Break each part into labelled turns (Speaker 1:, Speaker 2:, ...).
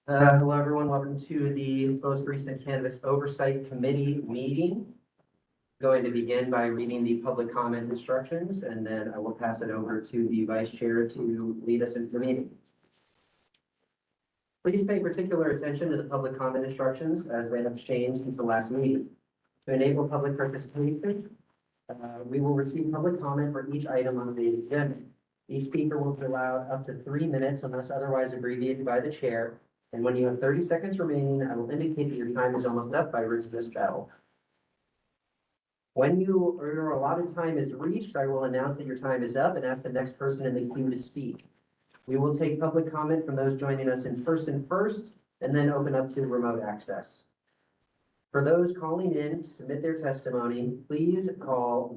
Speaker 1: Hello, everyone. Welcome to the most recent Cannabis Oversight Committee meeting. Going to begin by reading the public comment instructions, and then I will pass it over to the vice chair to lead us into the meeting. Please pay particular attention to the public comment instructions as they have changed since the last meeting. To enable public participation, we will receive public comment for each item on today's agenda. Each speaker will be allowed up to 3 minutes unless otherwise abbreviated by the chair. And when you have 30 seconds remaining, I will indicate that your time is almost up by ringing this bell. When your allotted time is reached, I will announce that your time is up and ask the next person in the queue to speak. We will take public comment from those joining us in person first, and then open up to remote access. For those calling in to submit their testimony, please call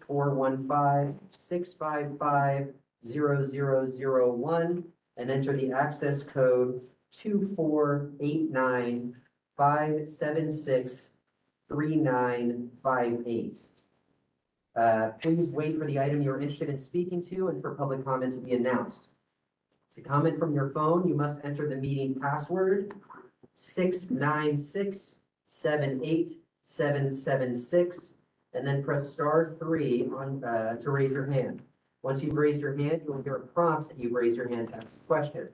Speaker 1: 1-415-655-0001 and enter the access code 2489-576-3958. Please wait for the item you're interested in speaking to and for public comment to be announced. To comment from your phone, you must enter the meeting password 696-78776 and then press *3 to raise your hand. Once you've raised your hand, you will hear a prompt that you've raised your hand to ask a question.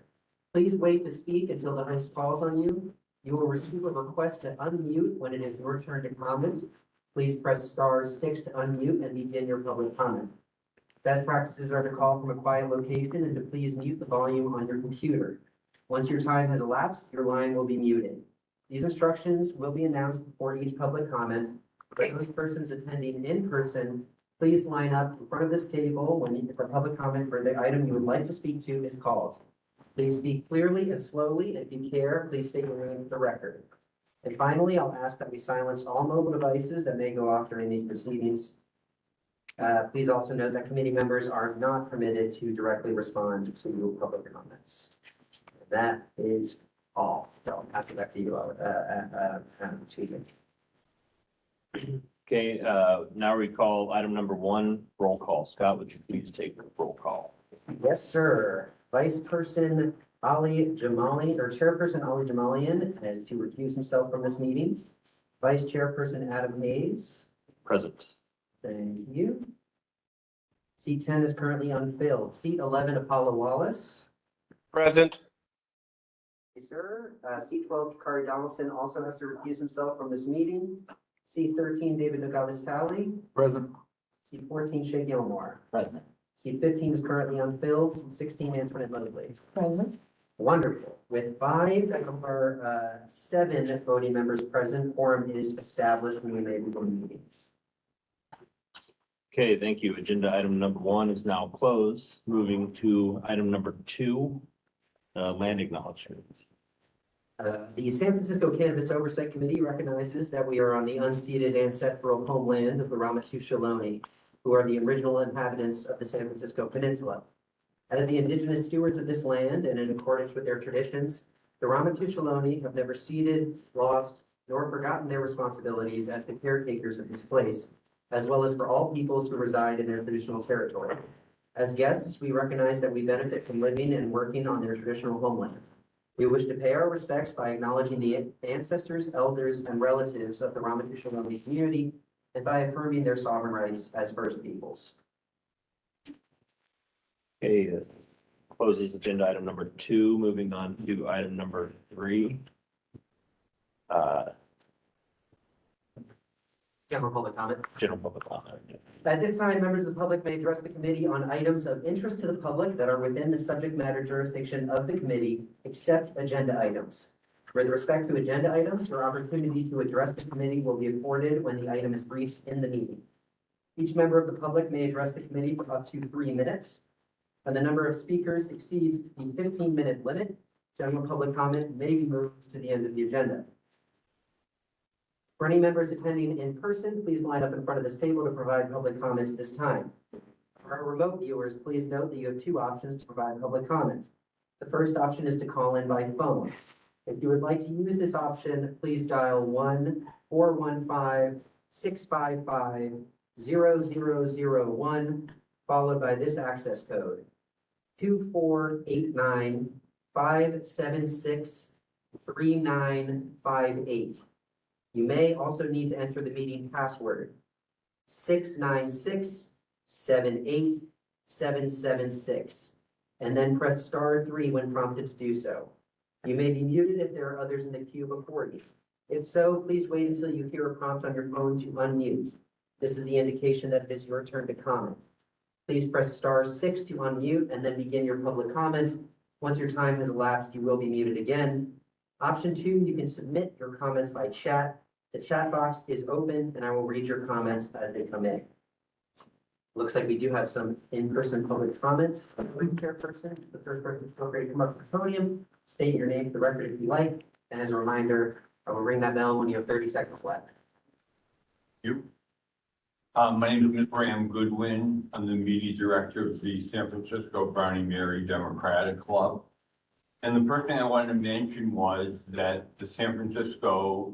Speaker 1: Please wait to speak until the host calls on you. You will receive a request to unmute when it is your turn to comment. Please press *6 to unmute and begin your public comment. Best practices are to call from a quiet location and to please mute the volume on your computer. Once your time has elapsed, your line will be muted. These instructions will be announced before each public comment. For those persons attending in person, please line up in front of this table when the public comment for the item you would like to speak to is called. Please speak clearly and slowly, and if you care, please state your name for the record. And finally, I'll ask that we silence all mobile devices that may go off during these proceedings. Please also note that committee members are not permitted to directly respond to public comments. That is all. So I'll pass it back to you, Stephen.
Speaker 2: Okay, now we call item number 1, roll call. Scott, would you please take the roll call?
Speaker 1: Yes, sir. Vice Person Ali Jamali, or Chairperson Ali Jamalian, and to recuse himself from this meeting. Vice Chairperson Adam Hayes.
Speaker 2: Present.
Speaker 1: Thank you. Seat 10 is currently unfilled. Seat 11, Apollo Wallace.
Speaker 3: Present.
Speaker 1: Yes, sir. Seat 12, Kari Donaldson also has to recuse himself from this meeting. Seat 13, David Nogales-Talley.
Speaker 3: Present.
Speaker 1: Seat 14, Shay Gilmore.
Speaker 2: Present.
Speaker 1: Seat 15 is currently unfilled. Seat 16, Antoinette Mosley.
Speaker 4: Present.
Speaker 1: Wonderful. With 5 of our 7 voting members present, quorum is established and we may begin the meeting.
Speaker 2: Okay, thank you. Agenda item number 1 is now closed. Moving to item number 2, land acknowledgement.
Speaker 1: The San Francisco Cannabis Oversight Committee recognizes that we are on the unceded ancestral homeland of the Ramaytush Ohlone, who are the original inhabitants of the San Francisco Peninsula. As the indigenous stewards of this land and in accordance with their traditions, the Ramaytush Ohlone have never ceded, lost, nor forgotten their responsibilities as the caretakers of this place, as well as for all peoples who reside in their traditional territory. As guests, we recognize that we benefit from living and working on their traditional homeland. We wish to pay our respects by acknowledging the ancestors, elders, and relatives of the Ramaytush Ohlone community and by affirming their sovereign rights as First Peoples.
Speaker 2: Okay, this closes agenda item number 2. Moving on to item number 3.
Speaker 1: General public comment.
Speaker 2: General public comment.
Speaker 1: At this time, members of the public may address the committee on items of interest to the public that are within the subject matter jurisdiction of the committee, except agenda items. With respect to agenda items, your opportunity to address the committee will be afforded when the item is briefed in the meeting. Each member of the public may address the committee for up to 3 minutes. When the number of speakers exceeds the 15-minute limit, general public comment may be moved to the end of the agenda. For any members attending in person, please line up in front of this table to provide public comments this time. For our remote viewers, please note that you have 2 options to provide public comment. The first option is to call in by phone. If you would like to use this option, please dial 1-415-655-0001, followed by this access code, 2489-576 3958. You may also need to enter the meeting password 696-78776, and then press *3 when prompted to do so. You may be muted if there are others in the queue before you. If so, please wait until you hear a prompt on your phone to unmute. This is the indication that it is your turn to comment. Please press *6 to unmute and then begin your public comment. Once your time has elapsed, you will be muted again. Option 2, you can submit your comments by chat. The chat box is open and I will read your comments as they come in. Looks like we do have some in-person public comments. Chairperson, the first person, feel free to come up to the podium, state your name for the record if you like. And as a reminder, I will ring that bell when you have 30 seconds left.
Speaker 3: You. My name is Ms. Graham Goodwin. I'm the media director of the San Francisco Brownie Mary Democratic Club. And the first thing I wanted to mention was that the San Francisco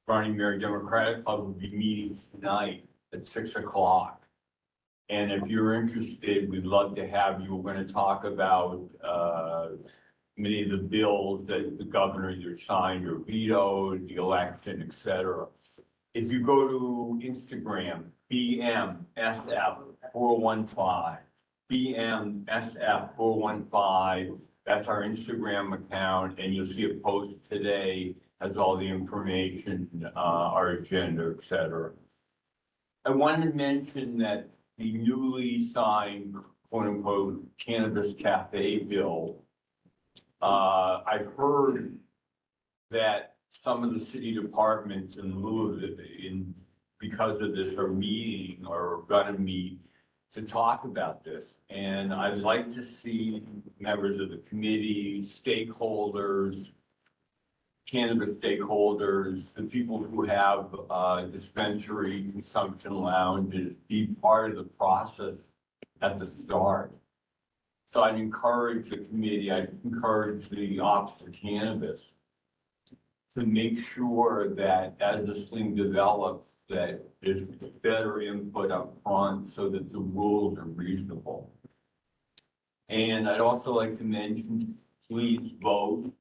Speaker 3: Brownie Mary Democratic Club will be meeting tonight at 6 o'clock. And if you're interested, we'd love to have you. We're going to talk about many of the bills that the governor either signed or vetoed, the election, et cetera. If you go to Instagram, BMSF415, BMSF415, that's our Instagram account, and you'll see a post today, has all the information, our agenda, et cetera. I wanted to mention that the newly signed, quote unquote, cannabis cafe bill, I've heard that some of the city departments in lieu of it, because of this, are meeting or gonna meet to talk about this. And I'd like to see members of the committee, stakeholders, cannabis stakeholders, the people who have dispensary consumption lounges be part of the process at the start. So I'd encourage the committee, I'd encourage the Office of Cannabis to make sure that as this thing develops, that there's better input up front so that the rules are reasonable. And I'd also like to mention, please vote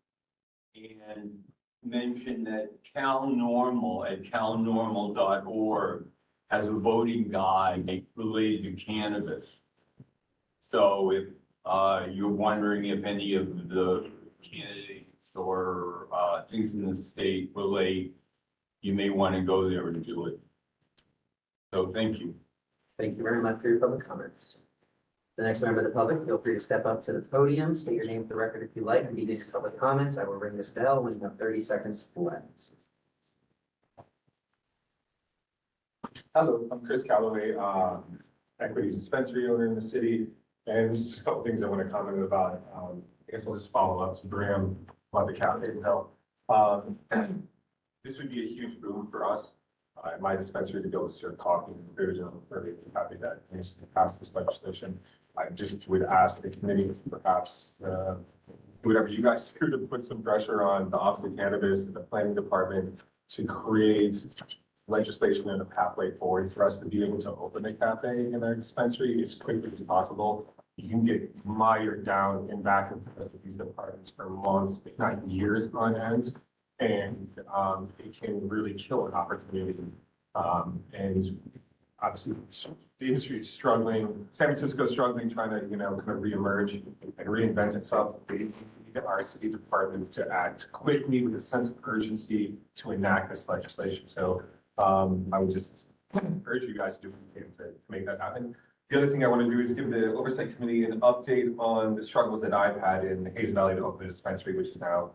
Speaker 3: and mention that CalNormal at calnormal.org has a voting guide related to cannabis. So if you're wondering if any of the candidates or things in the state relate, you may want to go there and do it. So thank you.
Speaker 1: Thank you very much for your public comments. The next member of the public, feel free to step up to the podium, state your name for the record if you like, and be these public comments. I will ring this bell when you have 30 seconds left.
Speaker 4: Hello, I'm Chris Calloway, equity dispensary owner in the city. And there's just a couple things I want to comment about. I guess I'll just follow up to Graham about the cafe bill. This would be a huge boom for us. My dispensary to be able to serve coffee and food, and I'm very happy that we passed this legislation. I just would ask the committee to perhaps, whatever you guys do, to put some pressure on the Office of Cannabis and the planning department to create legislation and a pathway forward for us to be able to open a cafe in our dispensary as quickly as possible. You can get mired down in back and forth with these departments for months, if not years on end. And it can really kill an opportunity. And obviously the industry is struggling. San Francisco is struggling, trying to, kind of reemerge and reinvent itself. We need our city department to act quickly with a sense of urgency to enact this legislation. So I would just urge you guys to do what you can to make that happen. The other thing I want to do is give the Oversight Committee an update on the struggles that I've had in Hayes Valley to open a dispensary, which is now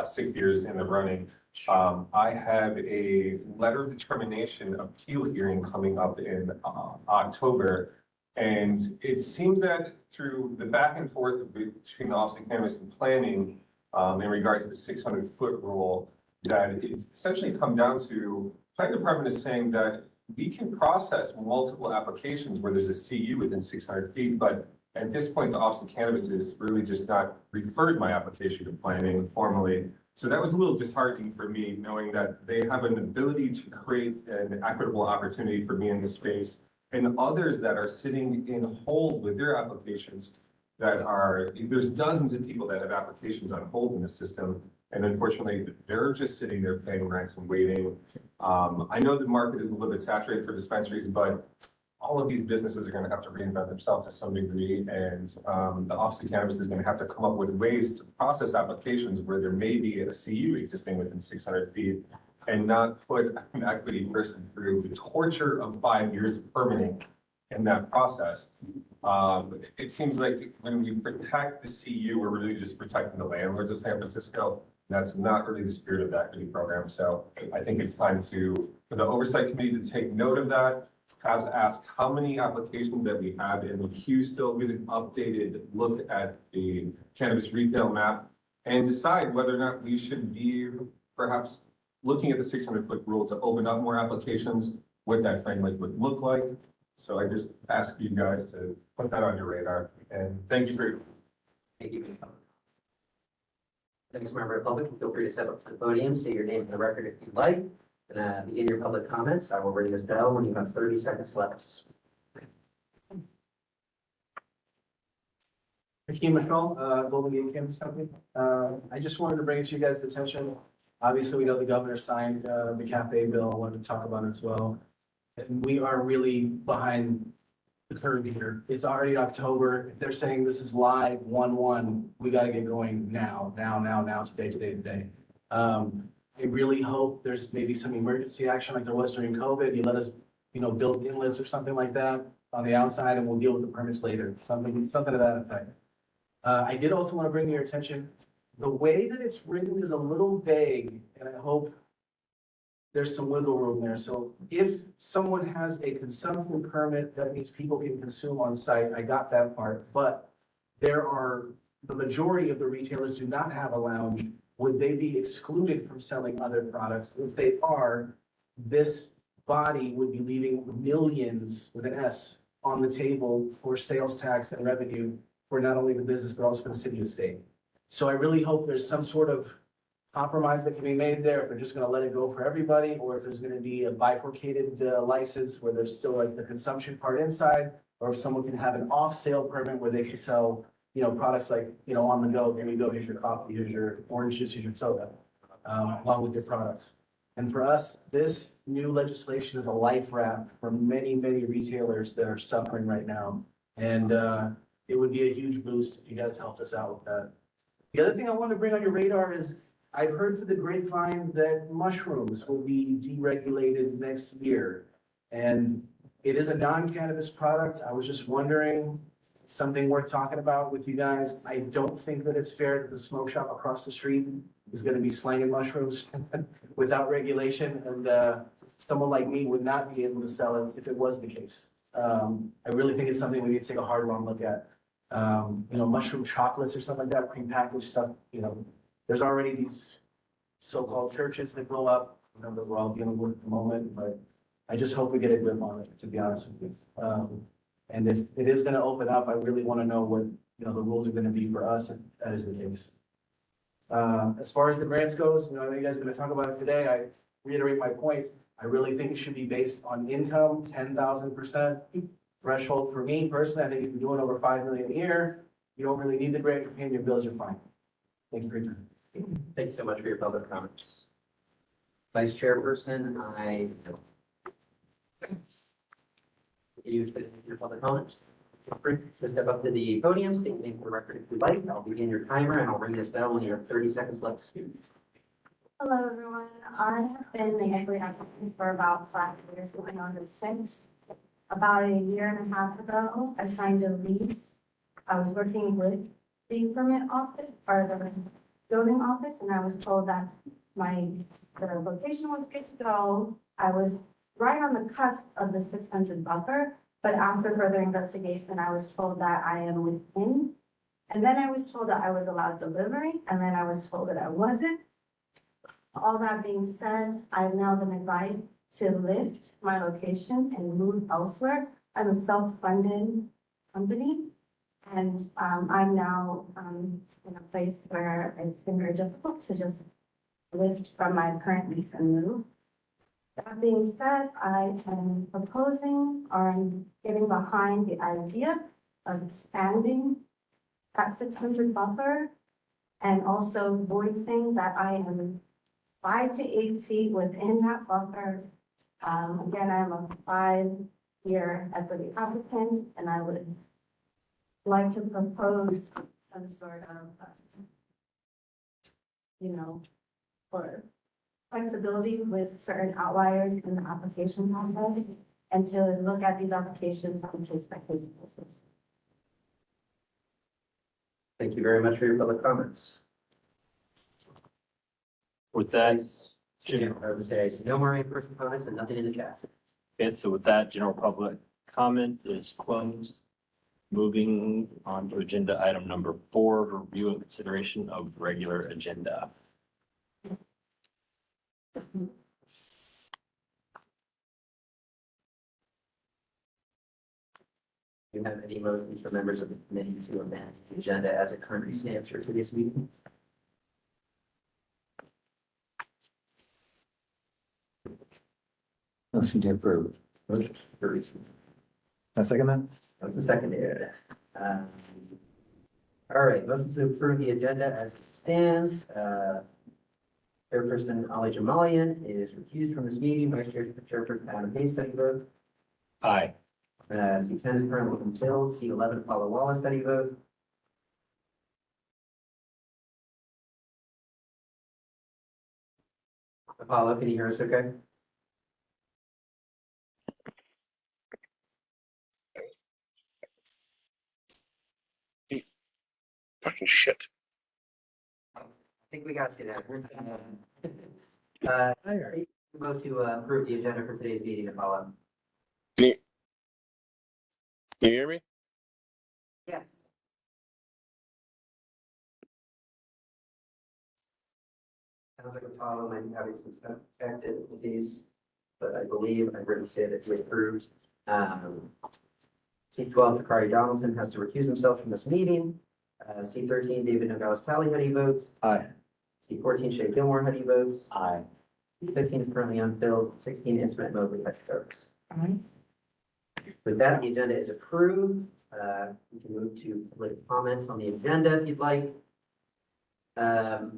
Speaker 4: 6 years in the running. I have a letter of determination appeal hearing coming up in October. And it seems that through the back and forth between the Office of Cannabis and Planning in regards to the 600-foot rule, that it's essentially come down to, Planning Department is saying that we can process multiple applications where there's a CU within 600 feet, but at this point, the Office of Cannabis has really just not referred my application to planning formally. So that was a little disheartening for me, knowing that they have an ability to create an equitable opportunity for me in this space, and others that are sitting in hold with their applications there's dozens of people that have applications on hold in the system. And unfortunately, they're just sitting there paying rents and waiting. I know the market is a little bit saturated for dispensaries, but all of these businesses are gonna have to reinvent themselves to some degree. And the Office of Cannabis is gonna have to come up with ways to process applications where there may be a CU existing within 600 feet and not put an equity person through the torture of 5 years of permitting in that process. It seems like when we protect the CU, we're really just protecting the landlords of San Francisco. That's not really the spirit of the equity program. So I think it's time for the oversight committee to take note of that. Perhaps ask how many applications that we have in the queue still with an updated look at the cannabis retail map and decide whether or not we should be perhaps looking at the 600-foot rule to open up more applications, what that framework would look like. So I just ask you guys to put that on your radar, and thank you for.
Speaker 1: Thank you. Next member of the public, feel free to step up to the podium, state your name for the record if you'd like, and begin your public comments. I will ring this bell when you have 30 seconds left.
Speaker 5: Hakeem Michal, Global Game Cannabis Company. I just wanted to bring it to you guys' attention. Obviously, we know the governor signed the cafe bill. I wanted to talk about it as well. And we are really behind the curve here. It's already October. If they're saying this is live 1/1, we got to get going now, today. I really hope there's maybe some emergency action like there was during COVID. You let us, build inlets or something like that on the outside and we'll deal with the permits later. Something to that effect. I did also want to bring your attention, the way that it's written is a little vague, and I hope there's some wiggle room there. So if someone has a consumption permit, that means people can consume on site. I got that part, but the majority of the retailers do not have a lounge. Would they be excluded from selling other products? If they are, this body would be leaving millions with an S on the table for sales tax and revenue for not only the business, but also for the city and state. So I really hope there's some sort of compromise that can be made there, if they're just gonna let it go for everybody, or if there's gonna be a bifurcated license where there's still like the consumption part inside, or if someone can have an off-sale permit where they can sell, products like, on the go, here you go, here's your coffee, here's your orange juice, here's your soda, along with your products. And for us, this new legislation is a life raft for many, many retailers that are suffering right now. And it would be a huge boost if you guys helped us out with that. The other thing I want to bring on your radar is I've heard through the grapevine that mushrooms will be deregulated next year. And it is a non-cannabis product. I was just wondering, something worth talking about with you guys. I don't think that it's fair that the smoke shop across the street is going to be slanging mushrooms without regulation. And someone like me would not be able to sell it if it was the case. I really think it's something we need to take a hard, long look at. Mushroom chocolates or something like that, prepackaged stuff, there's already these so-called churches that grow up, that we're all dealing with at the moment, but I just hope we get a grip on it, to be honest with you. And if it is gonna open up, I really wanna know what, the rules are gonna be for us if that is the case. As far as the grants goes, I know you guys are gonna talk about it today. I reiterate my point. I really think it should be based on income, 10,000% threshold. For me personally, I think if you're doing over 5 million a year, you don't really need the grant. You're paying your bills, you're fine. Thank you for your time.
Speaker 1: Thank you so much for your public comments. Vice Chairperson, you finish your public comments. Feel free to step up to the podium, state your name for the record if you'd like. I'll begin your timer and I'll ring this bell when you have 30 seconds left to speak.
Speaker 6: Hello, everyone. I have been the equity applicant for about 5 years, going on to 6. About a year and a half ago, I signed a lease. I was working with the permit office or the building office, and I was told that the location was good to go. I was right on the cusp of the 600 buffer, but after further investigation, I was told that I am within. And then I was told that I was allowed delivery, and then I was told that I wasn't. All that being said, I've now been advised to lift my location and move elsewhere. I'm a self-funded company, and I'm now in a place where it's been very difficult to just lift from my current lease and move. That being said, I am proposing or I'm getting behind the idea of expanding that 600 buffer and also voicing that I am 5 to 8 feet within that buffer. Again, I'm a 5-year equity applicant, and I would like to propose some sort of, for flexibility with certain outliers in the application process, and to look at these applications on a case-by-case basis.
Speaker 1: Thank you very much for your public comments.
Speaker 2: With that,
Speaker 1: I would say I see no more in-person comments and nothing in the chat.
Speaker 2: okay, so with that, general public comment is closed. Moving on to agenda item number 4, review and consideration of regular agenda.
Speaker 1: Do you have any motions for members of the committee to amend the agenda as it currently stands for today's meeting?
Speaker 2: Motion to approve.
Speaker 1: Motion approved.
Speaker 4: I second that.
Speaker 1: Motion seconded. All right, motion to approve the agenda as it stands. Chairperson Ali Jamalian is recused from this meeting. Vice Chairperson Adam Hayes, study vote.
Speaker 2: Aye.
Speaker 1: C10 is currently unfilled. C11, Paula Wallace, study vote. Apollo, can you hear us okay?
Speaker 7: Fucking shit.
Speaker 1: I think we got you there. Vote to approve the agenda for today's meeting, Apollo.
Speaker 7: Can you hear me?
Speaker 1: Yes. Sounds like Apollo might be having some tech difficulties, but I believe I've written to say that we approved. C12, Takari Donaldson has to recuse himself from this meeting. C13, David Nogales-Talley, how do you vote?
Speaker 2: Aye.
Speaker 1: C14, Shay Gilmore, how do you vote?
Speaker 2: Aye.
Speaker 1: C15 is currently unfilled. 16, Instrument Mobley, how do you vote? With that, the agenda is approved. We can move to public comments on the agenda if you'd like. For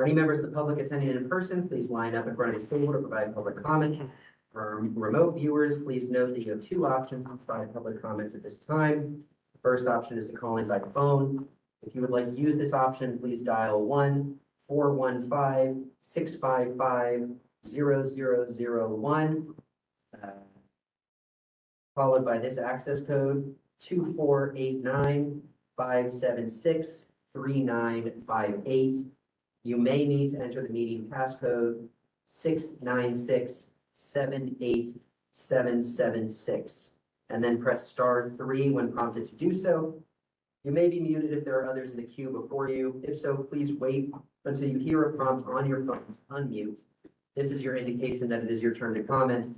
Speaker 1: any members of the public attending in person, please line up in front of the table to provide public comment. For remote viewers, please note that you have 2 options to provide public comments at this time. The first option is to call in by phone. If you would like to use this option, please dial 1-415-655-0001. Followed by this access code 2489-576-3958. You may need to enter the meeting passcode 696-78776 and then press *3 when prompted to do so. You may be muted if there are others in the queue before you. If so, please wait until you hear a prompt on your phone to unmute. This is your indication that it is your turn to comment.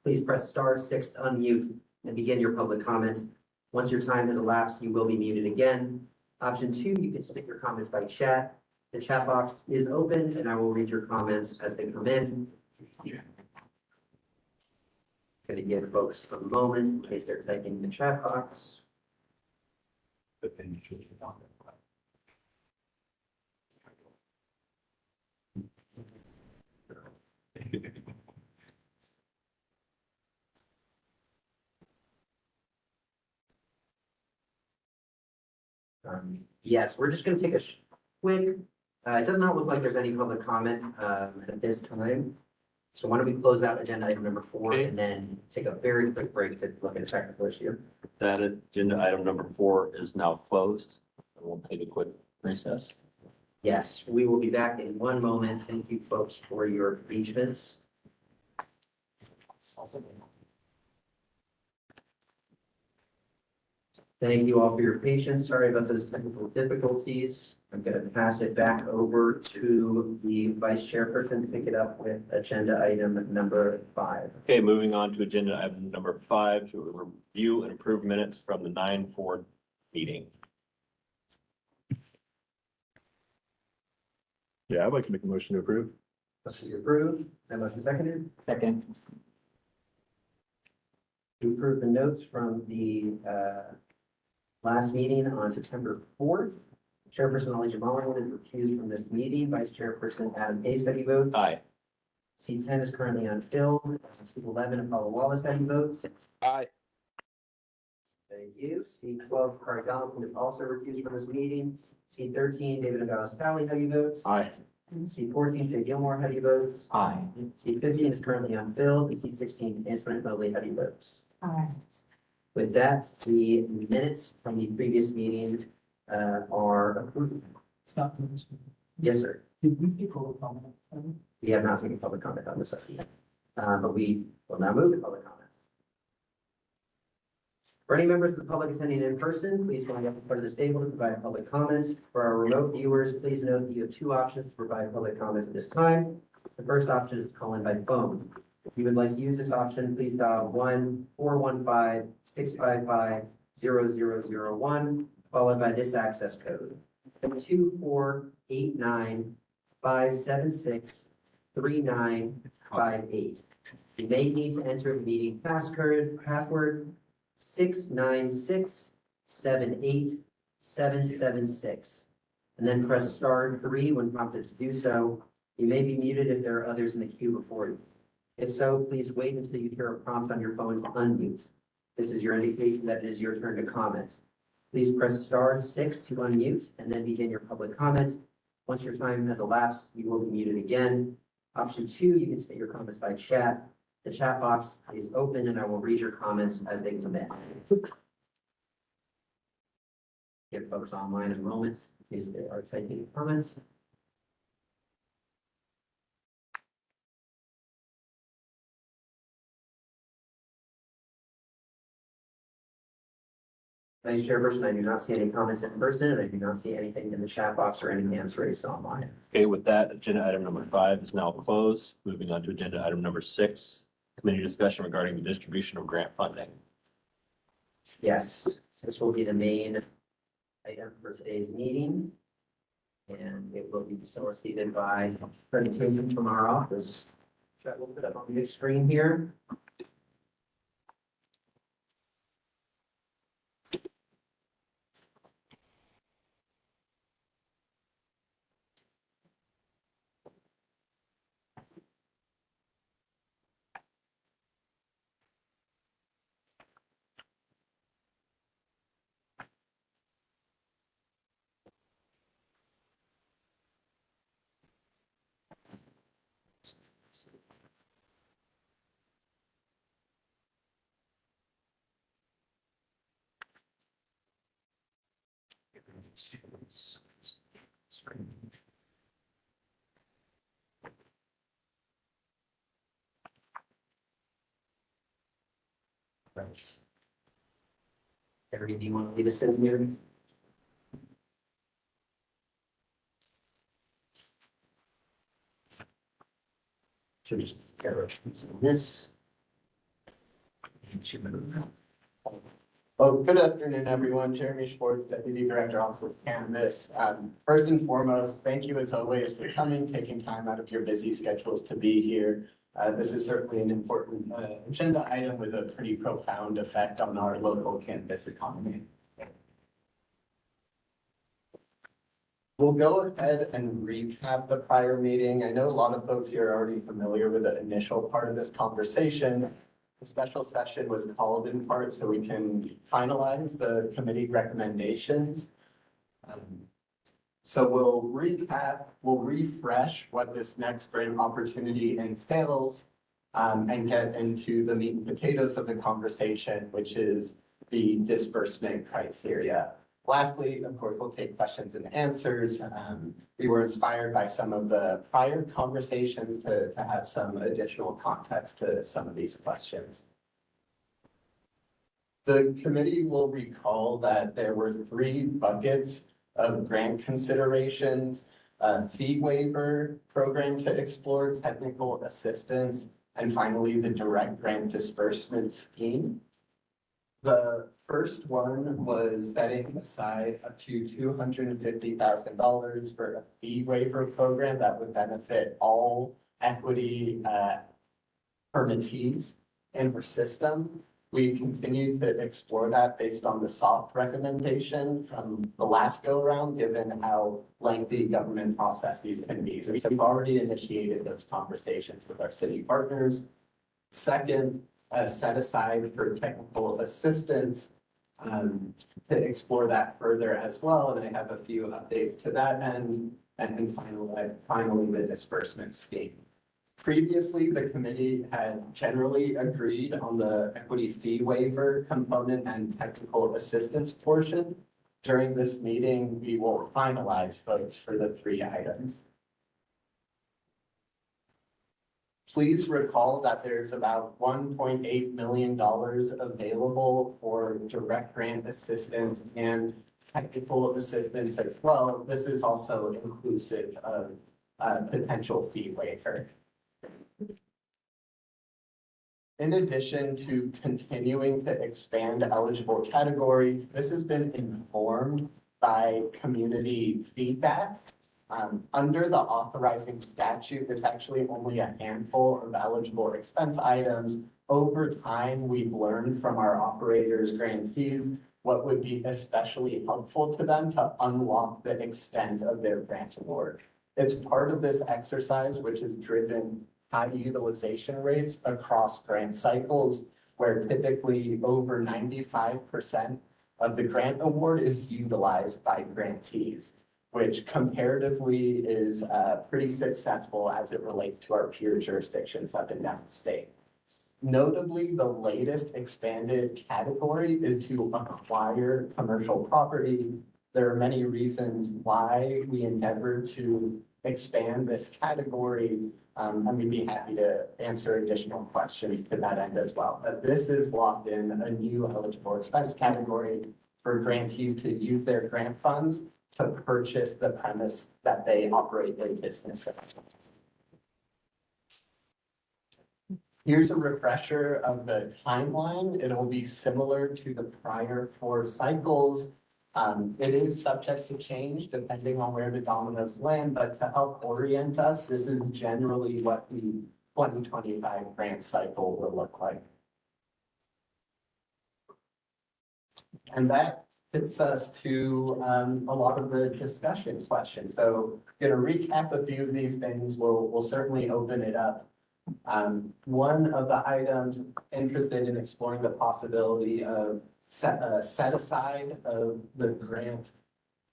Speaker 1: Please press *6 to unmute and begin your public comment. Once your time has elapsed, you will be muted again. Option 2, you can submit your comments by chat. The chat box is open and I will read your comments as they come in. Going to give folks a moment in case they're typing in the chat box. Yes, we're just going to take a quick, it does not look like there's any public comment at this time. So why don't we close out agenda item number 4
Speaker 2: Okay.
Speaker 1: and then take a very quick break to look at a technical issue.
Speaker 2: That agenda item number 4 is now closed. We'll take a quick recess.
Speaker 1: Yes, we will be back in 1 moment. Thank you, folks, for your patience. Thank you all for your patience. Sorry about those technical difficulties. I'm going to pass it back over to the vice chairperson to pick it up with agenda item number 5.
Speaker 2: Okay, moving on to agenda item number 5 to review and approve minutes from the 9/4 meeting.
Speaker 4: Yeah, I'd like to make a motion to approve.
Speaker 1: Motion approved. That motion seconded.
Speaker 2: Second.
Speaker 1: To approve the notes from the Last meeting on September 4th. Chairperson Ali Jamal is recused from this meeting. Vice Chairperson Adam Pace, how do you vote?
Speaker 2: Aye.
Speaker 1: Seat 10 is currently unfilled. Seat 11, Apollo Wallace, how do you vote?
Speaker 7: Aye.
Speaker 1: Thank you. Seat 12, Craig Donaldson is also recused from this meeting. Seat 13, David Nogales Valley, how do you vote?
Speaker 2: Aye.
Speaker 1: Seat 14, Shay Gilmore, how do you vote?
Speaker 2: Aye.
Speaker 1: Seat 15 is currently unfilled. And seat 16, Antoinette Mobley, how do you vote?
Speaker 6: Aye.
Speaker 1: With that, the minutes from the previous meeting are approved.
Speaker 8: Stop.
Speaker 1: Yes, sir.
Speaker 8: Did we take public comment?
Speaker 1: We have not taken public comment on this subject, but we will now move to public comment. For any members of the public attending in person, please line up in front of this table to provide public comments. For our remote viewers, please note that you have two options to provide public comments at this time. The first option is to call in by phone. If you would like to use this option, please dial 1-415-655-0001, followed by this access code, 24895763958. You may need to enter the meeting password 69678776, and then press *3 when prompted to do so. You may be muted if there are others in the queue before you. If so, please wait until you hear a prompt on your phone to unmute. This is your indication that it is your turn to comment. Please press *6 to unmute and then begin your public comment. Once your time has elapsed, you will be muted again. Option 2, you can submit your comments by chat. The chat box is open and I will read your comments as they come in. Give folks online a moment in case they are typing comments. Vice Chairperson, I do not see any comments in person, and I do not see anything in the chat box or any hands raised online.
Speaker 2: Okay, with that, agenda item number 5 is now closed. Moving on to agenda item number 6, committee discussion regarding the distribution of grant funding.
Speaker 1: Yes, this will be the main item for today's meeting. And it will be facilitated by presentation from our office. Chat will put up on the big screen here. Right. Harry, do you want to lead us in here? Should just get this.
Speaker 9: Well, good afternoon, everyone. Jeremy Schwartz, Deputy Director, Office of Cannabis. First and foremost, thank you as always for coming, taking time out of your busy schedules to be here. This is certainly an important agenda item with a pretty profound effect on our local cannabis economy. We'll go ahead and recap the prior meeting. I know a lot of folks here are already familiar with the initial part of this conversation. The special session was called in part so we can finalize the committee recommendations. So we'll recap, we'll refresh what this next grant opportunity entails, and get into the meat and potatoes of the conversation, which is the disbursement criteria. Lastly, of course, we'll take questions and answers. We were inspired by some of the prior conversations to have some additional context to some of these questions. The committee will recall that there were 3 buckets of grant considerations, fee waiver, program to explore technical assistance, and finally the direct grant disbursement scheme. The first one was setting aside up to $250,000 for a fee waiver program that would benefit all equity permittees in our system. We continue to explore that based on the soft recommendation from the last go around, given how lengthy government processes can be. So we've already initiated those conversations with our city partners. Second, set aside for technical assistance to explore that further as well. And I have a few updates to that end. And finally, the disbursement scheme. Previously, the committee had generally agreed on the equity fee waiver component and technical assistance portion. During this meeting, we will finalize votes for the three items. Please recall that there's about $1.8 million available for direct grant assistance and technical assistance as well. This is also inclusive of potential fee waiver. In addition to continuing to expand eligible categories, this has been informed by community feedback. Under the authorizing statute, there's actually only a handful of eligible expense items. Over time, we've learned from our operators, grantees, what would be especially helpful to them to unlock the extent of their grant award. It's part of this exercise, which has driven high utilization rates across grant cycles, where typically over 95% of the grant award is utilized by grantees, which comparatively is pretty successful as it relates to our peer jurisdictions up and down the state. Notably, the latest expanded category is to acquire commercial property. There are many reasons why we endeavor to expand this category, and we'd be happy to answer additional questions to that end as well. But this is locked in a new eligible expense category for grantees to use their grant funds to purchase the premise that they operate their business. Here's a refresher of the timeline. It'll be similar to the prior 4 cycles. It is subject to change depending on where the dominoes land, but to help orient us, this is generally what the 2025 grant cycle will look like. And that gets us to a lot of the discussion questions. So I'm going to recap a few of these things. We'll certainly open it up. One of the items interested in exploring the possibility of set aside of the grant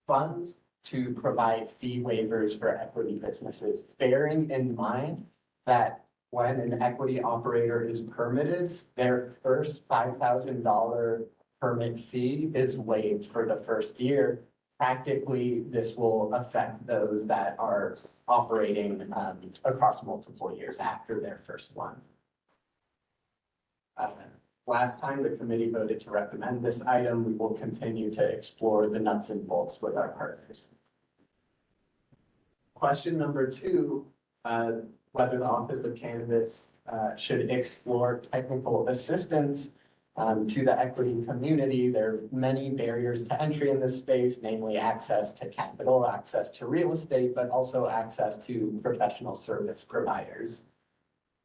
Speaker 9: funds to provide fee waivers for equity businesses, bearing in mind that when an equity operator is permitted, their first $5,000 permit fee is waived for the first year. Practically, this will affect those that are operating across multiple years after their first one. Last time the committee voted to recommend this item, we will continue to explore the nuts and bolts with our partners. Question number 2, whether the Office of Cannabis should explore technical assistance to the equity community. There are many barriers to entry in this space, namely access to capital, access to real estate, but also access to professional service providers.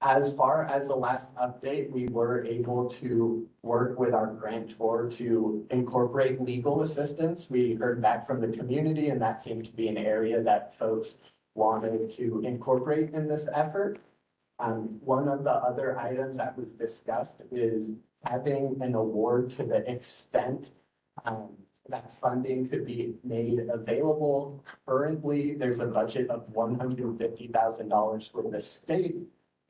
Speaker 9: As far as the last update, we were able to work with our grantor to incorporate legal assistance. We heard back from the community, and that seemed to be an area that folks wanted to incorporate in this effort. One of the other items that was discussed is having an award to the extent that funding could be made available. Currently, there's a budget of $150,000 for the state.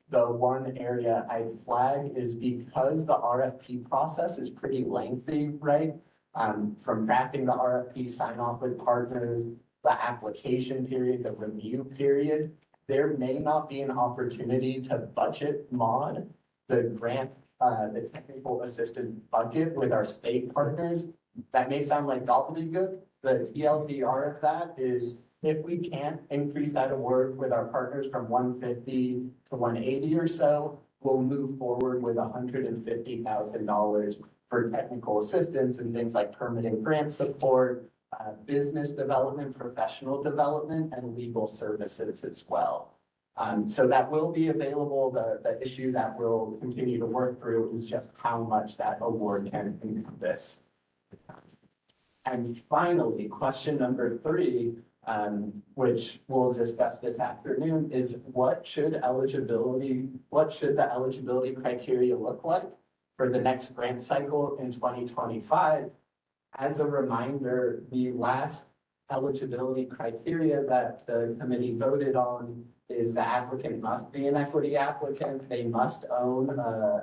Speaker 9: The one area I'd flag is because the RFP process is pretty lengthy, right? From drafting the RFP, sign off with partners, the application period, the review period, there may not be an opportunity to budget mod the grant, the technical assistance bucket with our state partners. That may sound like gobbledygook. The TLDR of that is if we can't increase that award with our partners from 150 to 180 or so, we'll move forward with $150,000 for technical assistance and things like permitting grant support, business development, professional development, and legal services as well. So that will be available. The issue that we'll continue to work through is just how much that award can encompass. And finally, question number 3, which we'll discuss this afternoon, is what should the eligibility criteria look like for the next grant cycle in 2025? As a reminder, the last eligibility criteria that the committee voted on is the applicant must be an equity applicant. They must own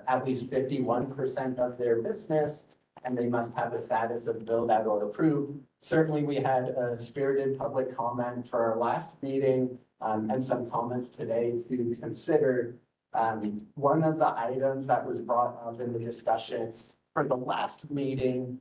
Speaker 9: at least 51% of their business, and they must have a status of build out or approved. Certainly, we had a spirited public comment for our last meeting and some comments today to consider. One of the items that was brought up in the discussion for the last meeting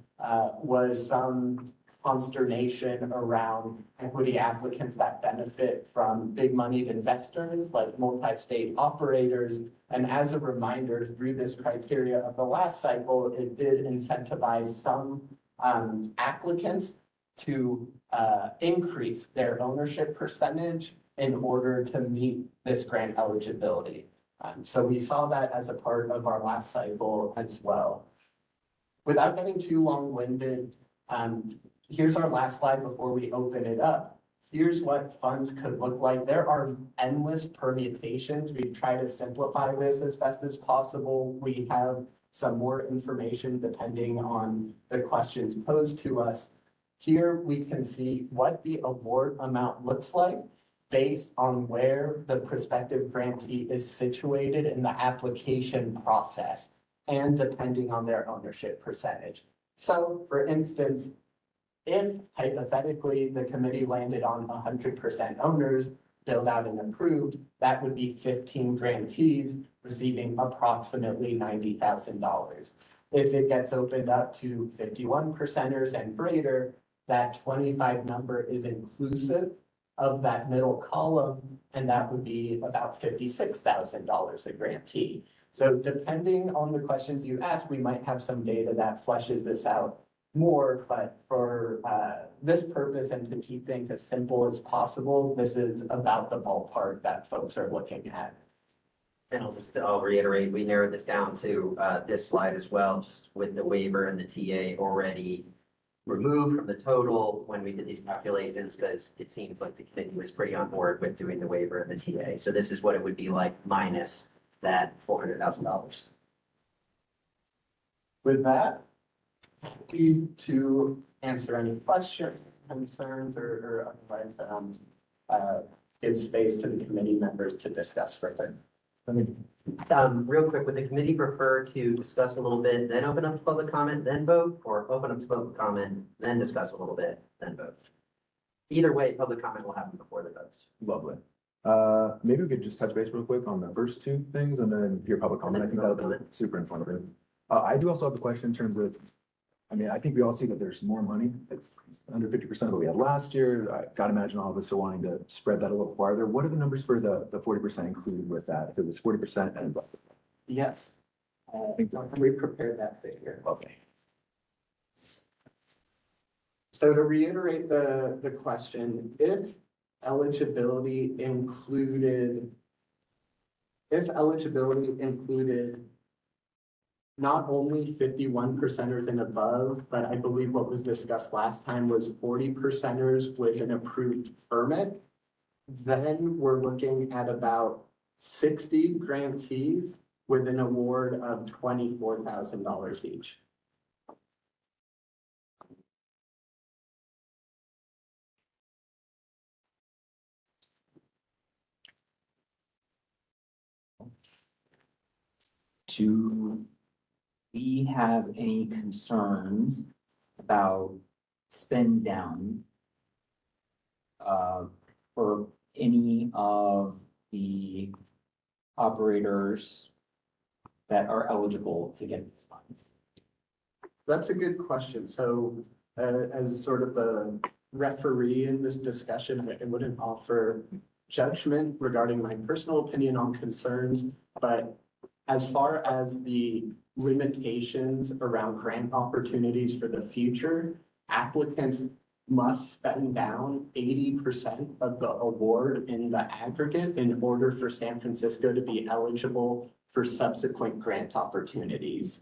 Speaker 9: was some consternation around equity applicants that benefit from big moneyed investors like multi-state operators. And as a reminder, through this criteria of the last cycle, it did incentivize some applicants to increase their ownership percentage in order to meet this grant eligibility. So we saw that as a part of our last cycle as well. Without getting too long-winded, here's our last slide before we open it up. Here's what funds could look like. There are endless permutations. We try to simplify this as best as possible. We have some more information depending on the questions posed to us. Here we can see what the award amount looks like based on where the prospective grantee is situated in the application process and depending on their ownership percentage. So for instance, if hypothetically the committee landed on 100% owners, build out and approved, that would be 15 grantees receiving approximately $90,000. If it gets opened up to 51%ers and greater, that 25 number is inclusive of that middle column, and that would be about $56,000 a grantee. So depending on the questions you ask, we might have some data that fleshes this out more, but for this purpose and to keep things as simple as possible, this is about the ballpark that folks are looking at.
Speaker 1: And I'll reiterate, we narrowed this down to this slide as well, just with the waiver and the TA already removed from the total when we did these calculations, because it seemed like the committee was pretty on board with doing the waiver and the TA. So this is what it would be like minus that $400,000.
Speaker 9: With that, happy to answer any questions, concerns, or otherwise give space to the committee members to discuss further.
Speaker 1: Real quick, would the committee prefer to discuss a little bit, then open up to public comment, then vote, or open up to public comment, then discuss a little bit, then vote? Either way, public comment will happen before the votes.
Speaker 4: Lovely. Maybe we could just touch base real quick on the first 2 things and then your public comment. I think that would be super informative. I do also have a question in terms of, I mean, I think we all see that there's more money. It's under 50% of what we had last year. I gotta imagine all of us are wanting to spread that a little farther. What are the numbers for the 40% included with that? If it was 40% and
Speaker 9: Yes. We prepared that figure.
Speaker 4: okay.
Speaker 9: So to reiterate the question, if eligibility included not only 51%ers and above, but I believe what was discussed last time was 40%ers with an approved permit, then we're looking at about 60 grantees with an award of $24,000 each.
Speaker 8: Do we have any concerns about spend down for any of the operators that are eligible to get these funds?
Speaker 9: That's a good question. So as sort of the referee in this discussion, I wouldn't offer judgment regarding my personal opinion on concerns, but as far as the limitations around grant opportunities for the future, applicants must spend down 80% of the award in the aggregate in order for San Francisco to be eligible for subsequent grant opportunities.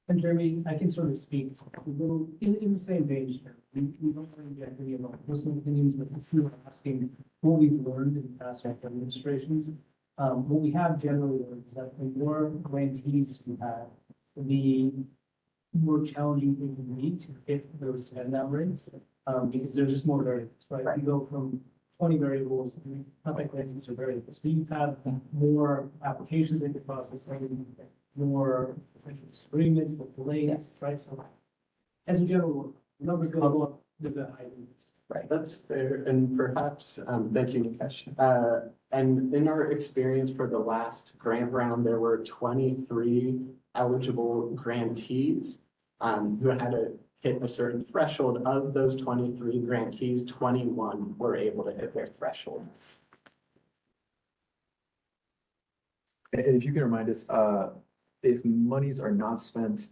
Speaker 10: And Jeremy, I can sort of speak a little in the same vein. We don't really get any of our personal opinions, but if you were asking what we've learned in past administrations, what we have generally learned is that the more grantees you have, the more challenging it can be to hit those spend down rates, because there's just more variables, right? You go from 20 variables, not that grantees are variables, but you have more applications that you're processing, more potential disagreements, the delays, right? So as a general rule, the numbers go up, the higher it is.
Speaker 9: Right, that's fair, and perhaps, thank you, Nikesh. And in our experience for the last grant round, there were 23 eligible grantees who had to hit a certain threshold. Of those 23 grantees, 21 were able to hit their threshold.
Speaker 11: And if you can remind us, if monies are not spent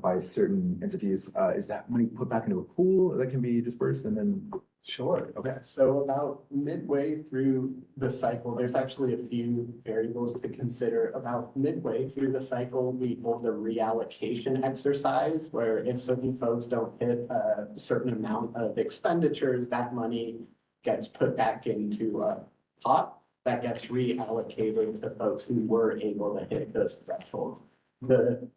Speaker 11: by certain entities, is that money put back into a pool that can be dispersed and then?
Speaker 9: Sure, okay, so about midway through the cycle, there's actually a few variables to consider. About midway through the cycle, we hold a reallocation exercise where if certain folks don't hit a certain amount of expenditures, that money gets put back into a pot that gets reallocated to folks who were able to hit those thresholds.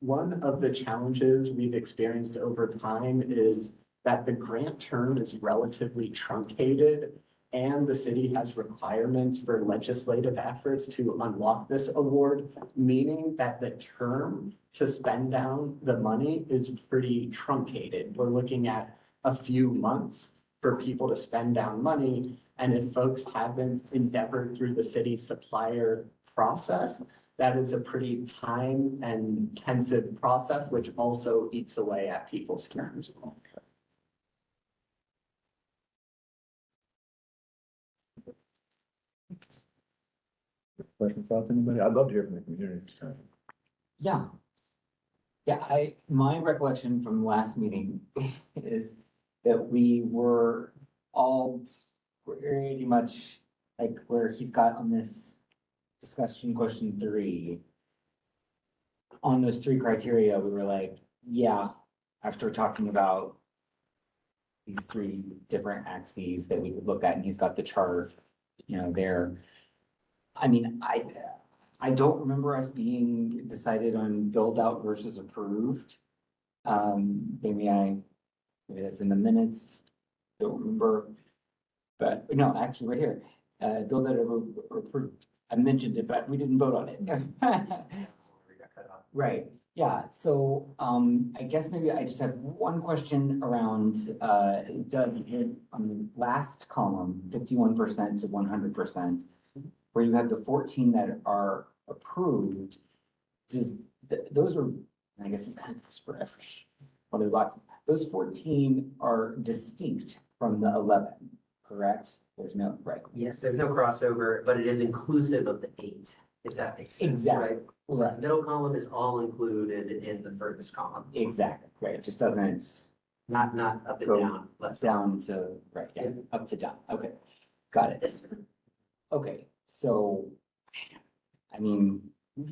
Speaker 9: One of the challenges we've experienced over time is that the grant term is relatively truncated and the city has requirements for legislative efforts to unlock this award, meaning that the term to spend down the money is pretty truncated. We're looking at a few months for people to spend down money. And if folks haven't endeavored through the city supplier process, that is a pretty time and intensive process, which also eats away at people's terms.
Speaker 11: Questions, thoughts, anybody? I'd love to hear from the community.
Speaker 8: Yeah. Yeah, my recollection from last meeting is that we were all pretty much like where he's got on this discussion question 3. On those 3 criteria, we were like, yeah, after talking about these 3 different axes that we could look at, and he's got the chart, there. I mean, I don't remember us being decided on build out versus approved. Maybe that's in the minutes, don't remember. But no, actually right here, build out or approved. I mentioned it, but we didn't vote on it. Right, yeah, so I guess maybe I just have one question around, does it, on the last column, 51% to 100%, where you have the 14 that are approved, those are, I guess it's kind of just for every, well, there are lots, those 14 are distinct from the 11, correct? There's no, right?
Speaker 1: Yes, there's no crossover, but it is inclusive of the 8, if that makes sense,
Speaker 8: Exactly.
Speaker 1: right? So the middle column is all included in the furthest column.
Speaker 8: Exactly, right, it just doesn't
Speaker 1: Not up and
Speaker 8: Go
Speaker 1: down, left.
Speaker 8: down to, right, yeah, up to down, okay, got it. Okay, so, I mean,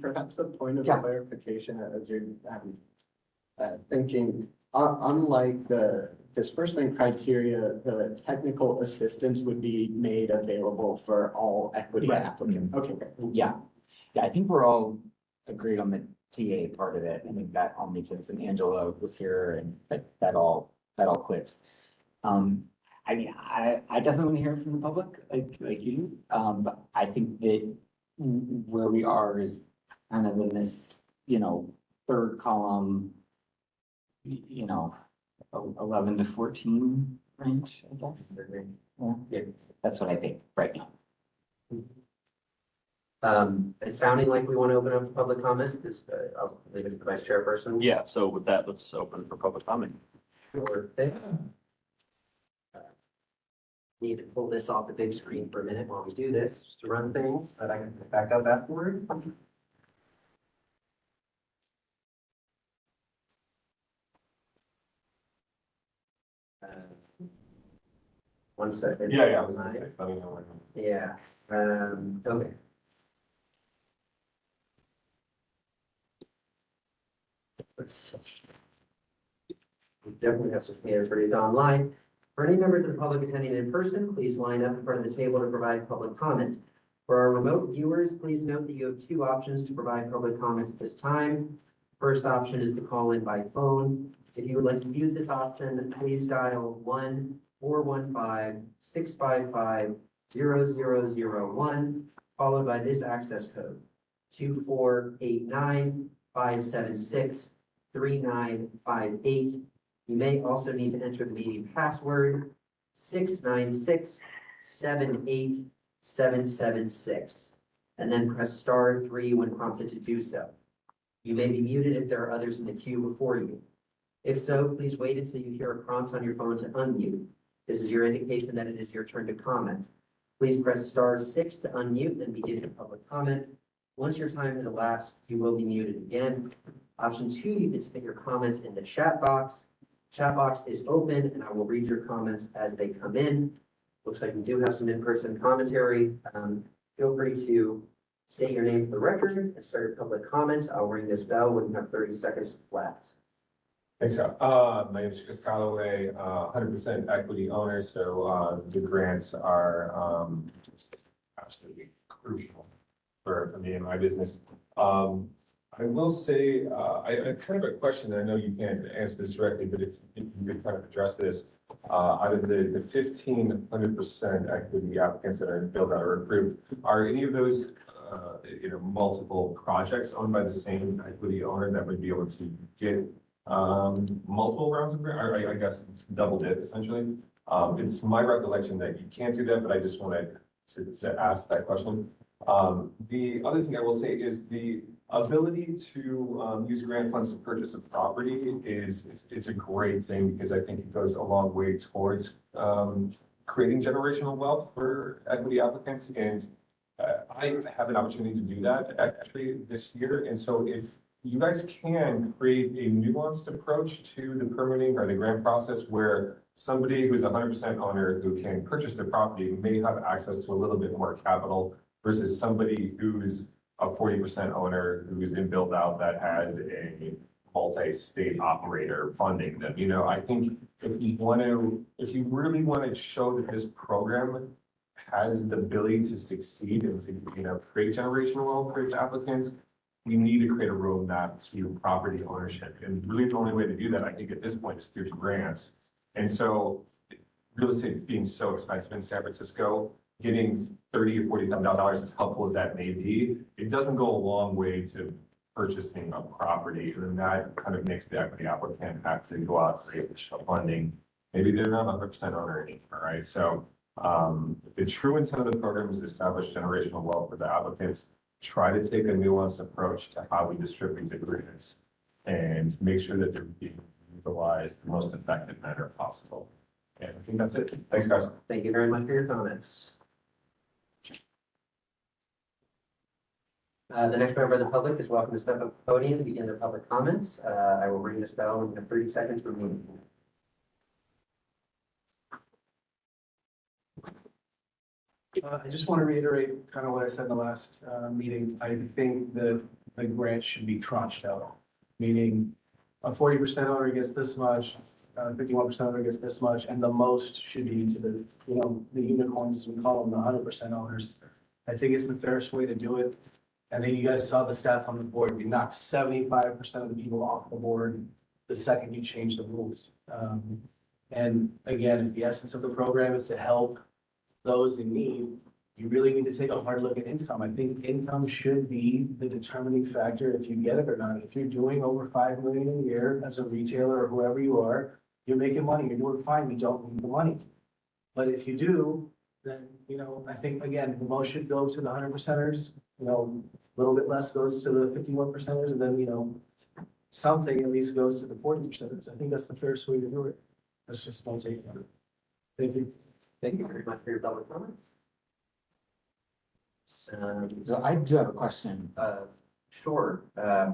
Speaker 9: Perhaps a point of
Speaker 8: Yeah.
Speaker 9: clarification as you're thinking, unlike the disbursement criteria, the technical assistance would be made available for all equity
Speaker 8: Right.
Speaker 9: applicants. Okay, great.
Speaker 8: yeah, I think we're all agreed on the TA part of it, I think that all makes sense, and Angela was here, and that all clicks. I mean, I definitely want to hear from the public, like you, but I think that where we are is kind of in this, 3rd column, 11 to 14 range, I guess. Yeah, that's what I think right now.
Speaker 1: It's sounding like we want to open up public comments, I'll leave it to the vice chairperson.
Speaker 2: Yeah, so with that, let's open for public comment.
Speaker 1: Sure thing. Need to pull this off the big screen for a minute while we do this, just to run things, but I can pick back up afterward. 1 second.
Speaker 4: Yeah, I was gonna say, let me know when.
Speaker 1: Yeah, okay. Let's see. We definitely have some hands raised online. For any members of the public attending in person, please line up in front of the table to provide public comment. For our remote viewers, please note that you have 2 options to provide public comment at this time. First option is to call in by phone. If you would like to use this option, please dial 1-415-655-0001, followed by this access code, 2489-576-3958. You may also need to enter the meeting password, 696-78776, and then press *3 when prompted to do so. You may be muted if there are others in the queue before you. If so, please wait until you hear a prompt on your phone to unmute. This is your indication that it is your turn to comment. Please press *6 to unmute and begin your public comment. Once your time has elapsed, you will be muted again. Option 2, you can submit your comments in the chat box. Chat box is open and I will read your comments as they come in. Looks like we do have some in-person commentary. Feel free to state your name for the record and start your public comments. I'll ring this bell when you have 30 seconds left.
Speaker 4: Thanks, Scott. My name is Chris Calloway, 100% equity owner, so the grants are just absolutely crucial for me and my business. I will say, I kind of a question, I know you can't answer this directly, but if you could kind of address this. Out of the 1,500% equity applicants that are filled out or approved, are any of those multiple projects owned by the same equity owner that would be able to get multiple rounds of grant, or I guess double dip essentially? It's my recollection that you can't do that, but I just wanted to ask that question. The other thing I will say is the ability to use grant funds to purchase a property it's a great thing, because I think it goes a long way towards creating generational wealth for equity applicants. And I have an opportunity to do that actually this year. And so if you guys can create a nuanced approach to the permitting or the grant process where somebody who's 100% owner who can purchase their property may have access to a little bit more capital versus somebody who's a 40% owner who's in build out that has a multi-state operator funding them. I think if you really want to show that this program has the ability to succeed and to, create generational wealth for its applicants, we need to create a roadmap to property ownership. And really the only way to do that, I think at this point, is through grants. And so real estate is being so expensive in San Francisco, getting $30,000 or $40,000, as helpful as that may be, it doesn't go a long way to purchasing a property. And that kind of makes the equity applicant have to go out and raise additional funding. Maybe they're not 100% owner anymore, right? So the true intent of the program is to establish generational wealth for the applicants. Try to take a nuanced approach to how we distribute the grants and make sure that they're being utilized the most effective manner possible. And I think that's it. Thanks, guys.
Speaker 1: Thank you very much for your comments. The next member of the public is welcome to step up to the podium to begin their public comments. I will ring this bell in 30 seconds for me.
Speaker 5: I just want to reiterate kind of what I said in the last meeting. I think the grant should be tranched out, meaning a 40% owner gets this much, 51% owner gets this much, and the most should be to the, the unicorns, as we call them, the 100% owners. I think it's the fairest way to do it. And then you guys saw the stats on the board. We knocked 75% of the people off the board the second you change the rules. And again, if the essence of the program is to help those in need, you really need to take a hard look at income. I think income should be the determining factor if you get it or not. If you're doing over $5 million a year as a retailer or whoever you are, you're making money, you're doing fine, you don't need the money. But if you do, then, I think, again, the most should go to the 100%ers, a little bit less goes to the 51%ers, and then, something at least goes to the 40%ers. I think that's the fairest way to do it. That's just my take on it. Thank you.
Speaker 1: Thank you very much for your public comment.
Speaker 8: So I do have a question.
Speaker 1: Sure. I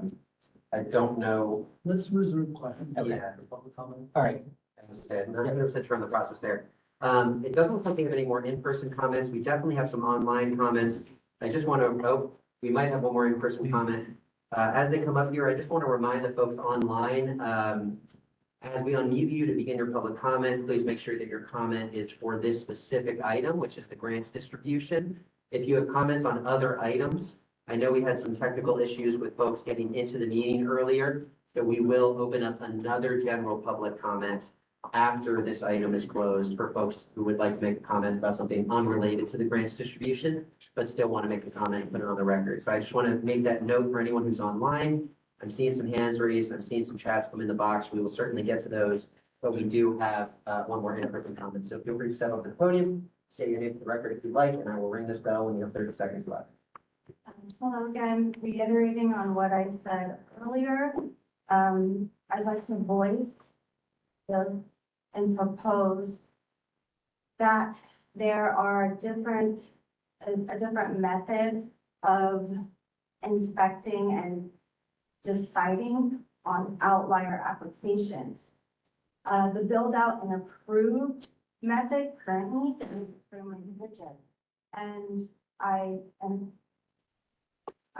Speaker 1: don't know.
Speaker 10: Let's reserve questions.
Speaker 1: Yeah.
Speaker 10: For public comment.
Speaker 8: All right.
Speaker 1: As I said, I'm not 100% sure on the process there. It doesn't look like we have any more in-person comments. We definitely have some online comments. I just want to, we might have one more in-person comment. As they come up here, I just want to remind the folks online, as we unmute you to begin your public comment, please make sure that your comment is for this specific item, which is the grants distribution. If you have comments on other items, I know we had some technical issues with folks getting into the meeting earlier, so we will open up another general public comment after this item is closed for folks who would like to make a comment about something unrelated to the grants distribution, but still want to make a comment and put it on the record. So I just want to make that note for anyone who's online. I'm seeing some hands raised. I'm seeing some chats come in the box. We will certainly get to those, but we do have one more in-person comment. So feel free to step up to the podium, say your name for the record if you'd like, and I will ring this bell when you have 30 seconds left.
Speaker 6: Hello again, reiterating on what I said earlier. I'd like to voice and propose that there are a different method of inspecting and deciding on outlier applications. The build out and approved method currently is extremely rigid. And I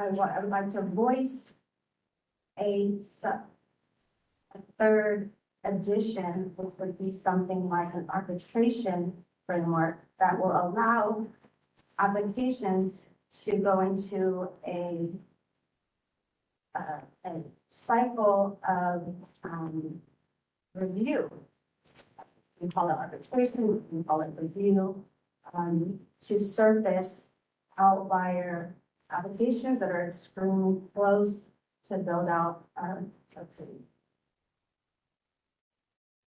Speaker 6: would like to voice a third addition, which would be something like an arbitration framework that will allow applications to go into a cycle of review. We call it arbitration, we call it review, to surface outlier applications that are extremely close to build out a city.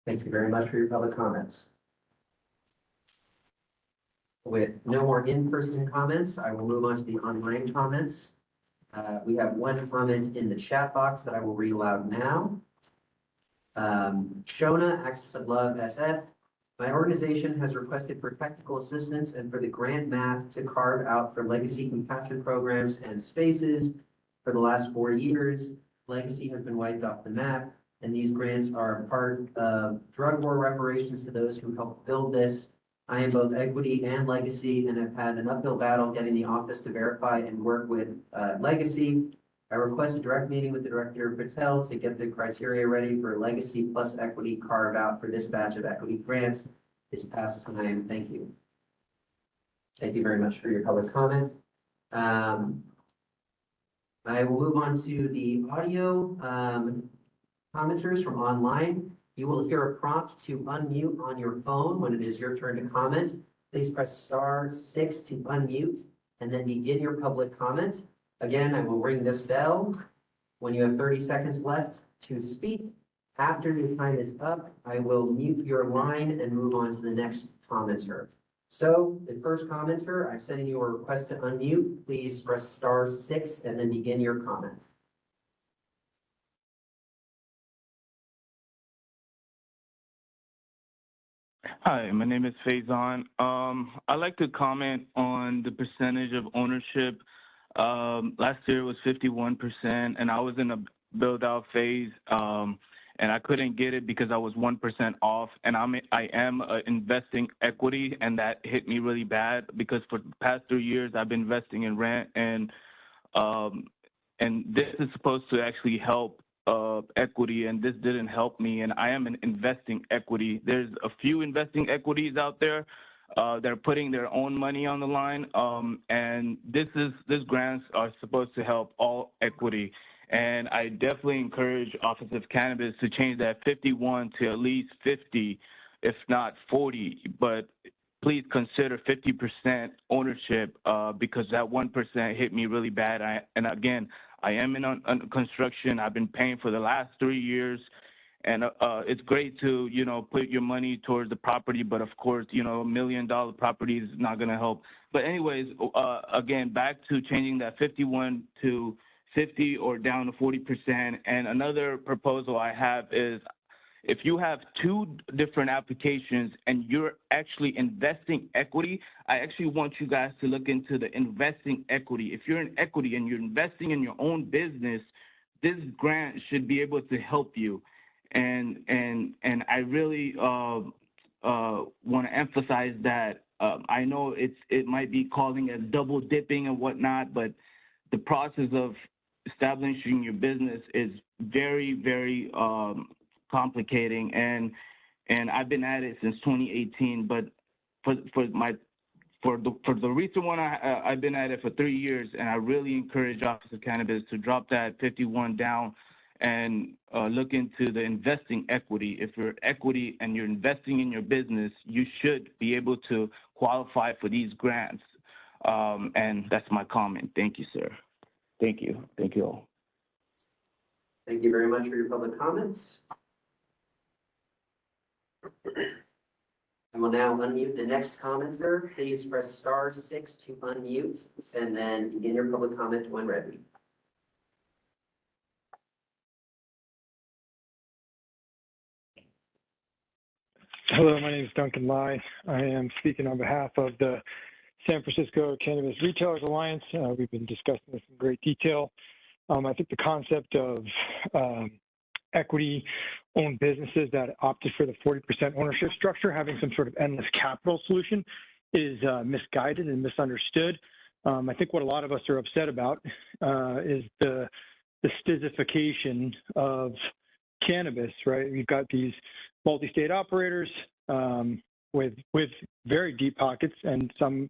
Speaker 1: Thank you very much for your public comments. With no more in-person comments, I will move on to the online comments. We have one comment in the chat box that I will read aloud now. Shona, Axis of Love SF. My organization has requested for technical assistance and for the grant map to carve out for legacy compassion programs and spaces for the last 4 years. Legacy has been wiped off the map, and these grants are part of drug war reparations to those who helped build this. I am both equity and legacy and have had an uphill battle getting the office to verify and work with legacy. I request a direct meeting with the Director Patel to get the criteria ready for legacy plus equity carve out for this batch of equity grants. It's past time. Thank you. Thank you very much for your public comment. I will move on to the audio commenters from online. You will hear a prompt to unmute on your phone when it is your turn to comment. Please press *6 to unmute and then begin your public comment. Again, I will ring this bell when you have 30 seconds left to speak. After your time is up, I will mute your line and move on to the next commenter. So the first commenter, I'm sending you a request to unmute. Please press *6 and then begin your comment.
Speaker 12: Hi, my name is Faison. I'd like to comment on the percentage of ownership. Last year was 51%, and I was in a build-out phase, and I couldn't get it because I was 1% off. And I am investing equity, and that hit me really bad because for the past 3 years I've been investing in rent, and this is supposed to actually help equity, and this didn't help me, and I am investing equity. There's a few investing equities out there. They're putting their own money on the line, and these grants are supposed to help all equity. And I definitely encourage Office of Cannabis to change that 51 to at least 50, if not 40. But please consider 50% ownership because that 1% hit me really bad. And again, I am in construction. I've been paying for the last 3 years. And it's great to, put your money towards the property, but of course, $1 million property is not going to help. But anyways, again, back to changing that 51 to 50 or down to 40%. And another proposal I have is if you have 2 different applications and you're actually investing equity, I actually want you guys to look into the investing equity. If you're in equity and you're investing in your own business, this grant should be able to help you. And I really want to emphasize that I know it might be calling it double dipping and whatnot, but the process of establishing your business is very, very complicating, and I've been at it since 2018. But for the recent one, I've been at it for 3 years, and I really encourage Office of Cannabis to drop that 51 down and look into the investing equity. If you're equity and you're investing in your business, you should be able to qualify for these grants. And that's my comment. Thank you, sir. Thank you. Thank you all.
Speaker 1: Thank you very much for your public comments. I will now unmute the next commenter. Please press *6 to unmute and then begin your public comment when ready.
Speaker 13: Hello, my name is Duncan Lai. I am speaking on behalf of the San Francisco Cannabis Retailers Alliance. We've been discussing this in great detail. I think the concept of equity-owned businesses that opted for the 40% ownership structure, having some sort of endless capital solution, is misguided and misunderstood. I think what a lot of us are upset about is the stizzification of cannabis, right? We've got these multi-state operators with very deep pockets, and some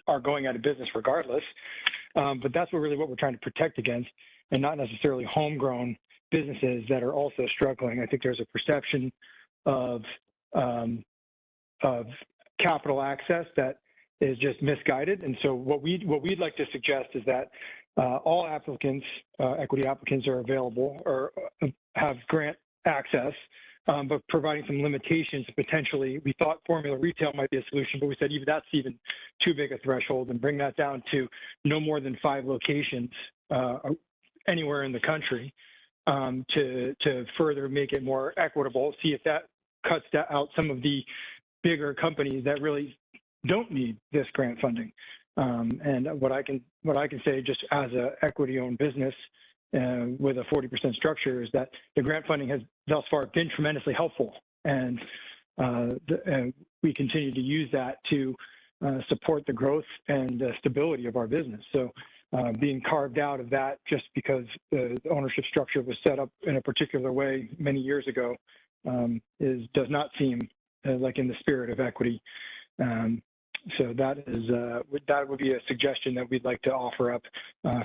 Speaker 13: are going out of business regardless. But that's what we're trying to protect against, and not necessarily homegrown businesses that are also struggling. I think there's a perception of capital access that is just misguided. And so what we'd like to suggest is that all applicants, equity applicants, are available or have grant access, but providing some limitations. Potentially, we thought formula retail might be a solution, but we said even that's even too big a threshold, and bring that down to no more than 5 locations anywhere in the country, to further make it more equitable. See if that cuts out some of the bigger companies that really don't need this grant funding. And what I can say, just as a equity-owned business with a 40% structure, is that the grant funding has thus far been tremendously helpful, and we continue to use that to support the growth and stability of our business. So being carved out of that just because the ownership structure was set up in a particular way many years ago does not seem like in the spirit of equity. So that would be a suggestion that we'd like to offer up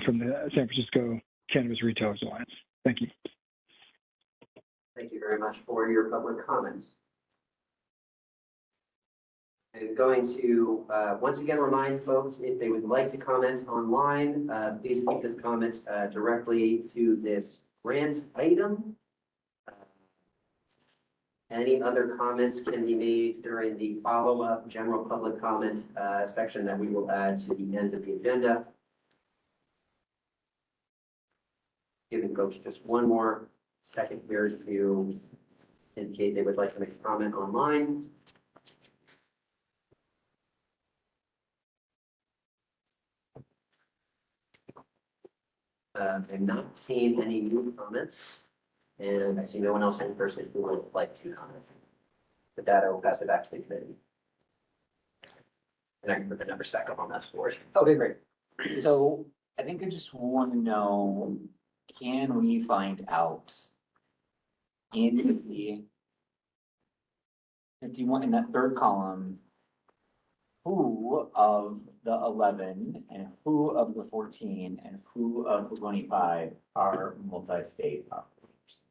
Speaker 13: from the San Francisco Cannabis Retailers Alliance. Thank you.
Speaker 1: Thank you very much for your public comments. I'm going to once again remind folks, if they would like to comment online, please keep this comment directly to this grant item. Any other comments can be made during the follow-up general public comment section that we will add to the end of the agenda. Giving folks just one more second here to indicate they would like to make a comment online. I've not seen any new comments, and I see no one else in person who would like to comment. With that, I will pass it back to the committee. And I can put the numbers back up on that board.
Speaker 8: Okay, great. So I think I just want to know, can we find out in the 51, in that third column, who of the 11 and who of the 14 and who of the 25 are multi-state operators?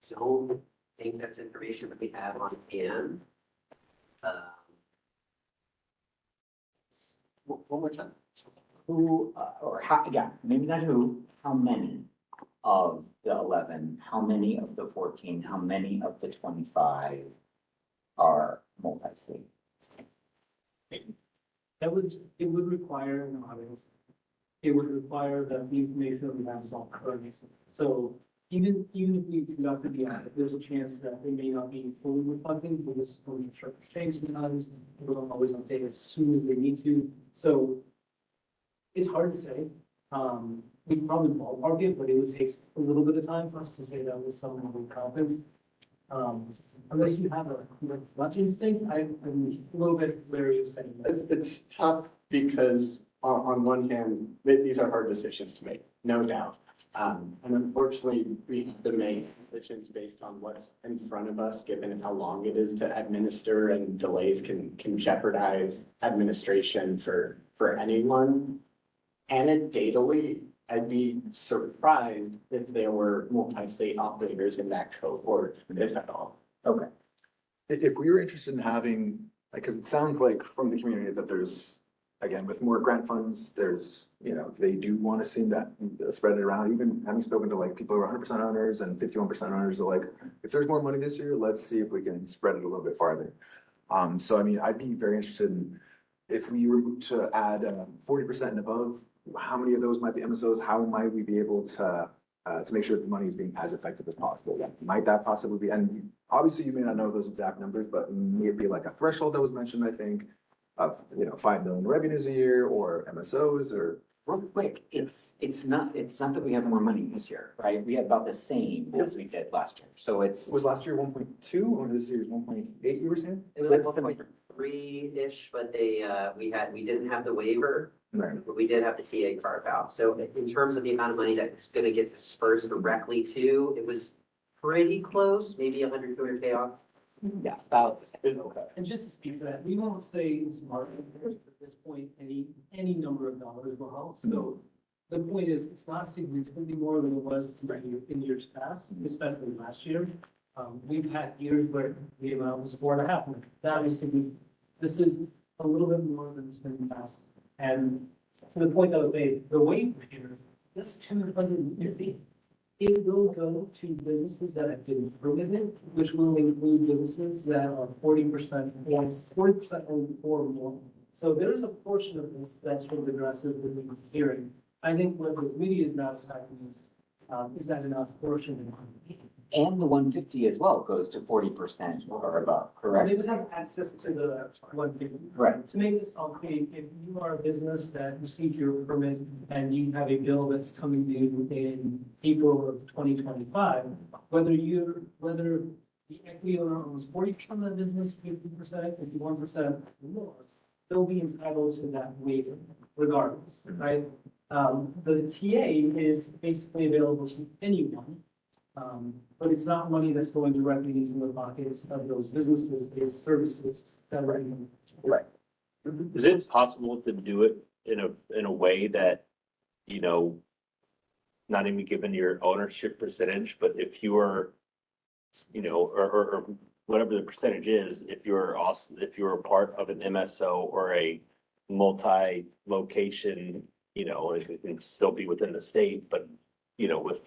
Speaker 1: So I think that's information that we have on hand.
Speaker 8: One more time. Who, or how, yeah, maybe not who, how many of the 11, how many of the 14, how many of the 25 are multi-state?
Speaker 10: It would require an audit. It would require that the information that we have is all correct. So even if we conducted the audit, there's a chance that they may not be fully reflecting because when the structures change sometimes, people don't always update as soon as they need to. So it's hard to say. We can probably ballpark it, but it would take a little bit of time for us to say that with some level of confidence. Unless you have a gut instinct, I'm a little bit wary of saying that.
Speaker 9: It's tough because on one hand, these are hard decisions to make, no doubt. And unfortunately, we have to make decisions based on what's in front of us, given how long it is to administer, and delays can jeopardize administration for anyone. Anecdotally, I'd be surprised if there were multi-state operators in that cohort, if at all.
Speaker 8: Okay.
Speaker 11: If we were interested in having, because it sounds like from the community that there's, again, with more grant funds, there's, they do want to see that spread it around, even having spoken to like people who are 100% owners and 51% owners are like, if there's more money this year, let's see if we can spread it a little bit farther. So I mean, I'd be very interested in if we were to add 40% and above, how many of those might be MSOs? How might we be able to make sure that the money is being as effective as possible? Might that possibly be, and obviously you may not know those exact numbers, but may it be like a threshold that was mentioned, I think, of, 5 million revenues a year, or MSOs, or?
Speaker 8: Real quick, it's not that we have more money this year, right? We have about the same as we did last year. So it's.
Speaker 11: Was last year 1.2 or this year's 1.8, you were saying?
Speaker 1: It was like 1.3-ish, but we didn't have the waiver.
Speaker 11: Right.
Speaker 1: But we did have the TA carve out. So in terms of the amount of money that's gonna get dispersed directly to, it was pretty close, maybe 100, 200K off.
Speaker 8: Yeah, about the same.
Speaker 11: Okay.
Speaker 10: And just to speak to that, we won't say it's market at this point, any number of dollars will help. So the point is, it's not significantly more than it was in years past, especially last year. We've had years where the amount was 4.5 million. That is significant. This is a little bit more than it's been in the past. And to the point that was made, the waiver here, this 250, it will go to businesses that have been permitted, which will include businesses that are 40% or more. So there's a portion of this that's sort of addresses what we're hearing. I think what the committee is now deciding is that enough portion?
Speaker 8: And the 150 as well goes to 40% or above, correct?
Speaker 10: They would have access to the 150.
Speaker 8: Right.
Speaker 10: To make this concrete, if you are a business that received your permit and you have a bill that's coming due in April of 2025, whether the equity owner owns 40% of the business, 50%, 51%, or more, they'll be entitled to that waiver regardless, right? The TA is basically available to anyone. But it's not money that's going directly into the pockets of those businesses, it's services that are.
Speaker 8: Right.
Speaker 2: Is it possible to do it in a way that, not even given your ownership percentage, but if you are, or whatever the percentage is, if you're a part of an MSO or a multi-location, it can still be within the state, but, with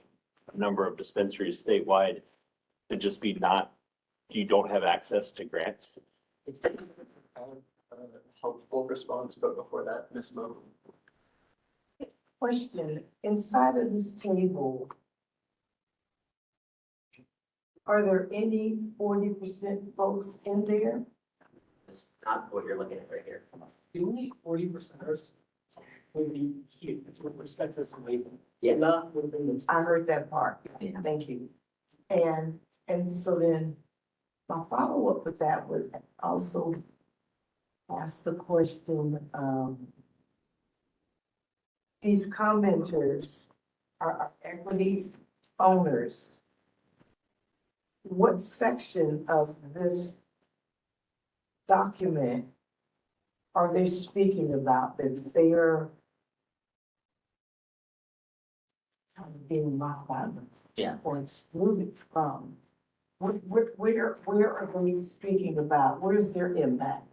Speaker 2: a number of dispensaries statewide, to just be you don't have access to grants?
Speaker 9: Helpful response, but before that, Ms. Mo.
Speaker 14: Question, inside of this table, are there any 40% folks in there?
Speaker 1: It's not what you're looking at right here.
Speaker 10: The only 40%ers would be here with respect to this waiver.
Speaker 1: Yeah.
Speaker 10: Not within this.
Speaker 14: I heard that part, thank you. And so then my follow-up with that would also ask the question, these commenters are equity owners. What section of this document are they speaking about that they are being locked out?
Speaker 8: Yeah.
Speaker 14: Or excluded from? Where are they speaking about? Where's their impact?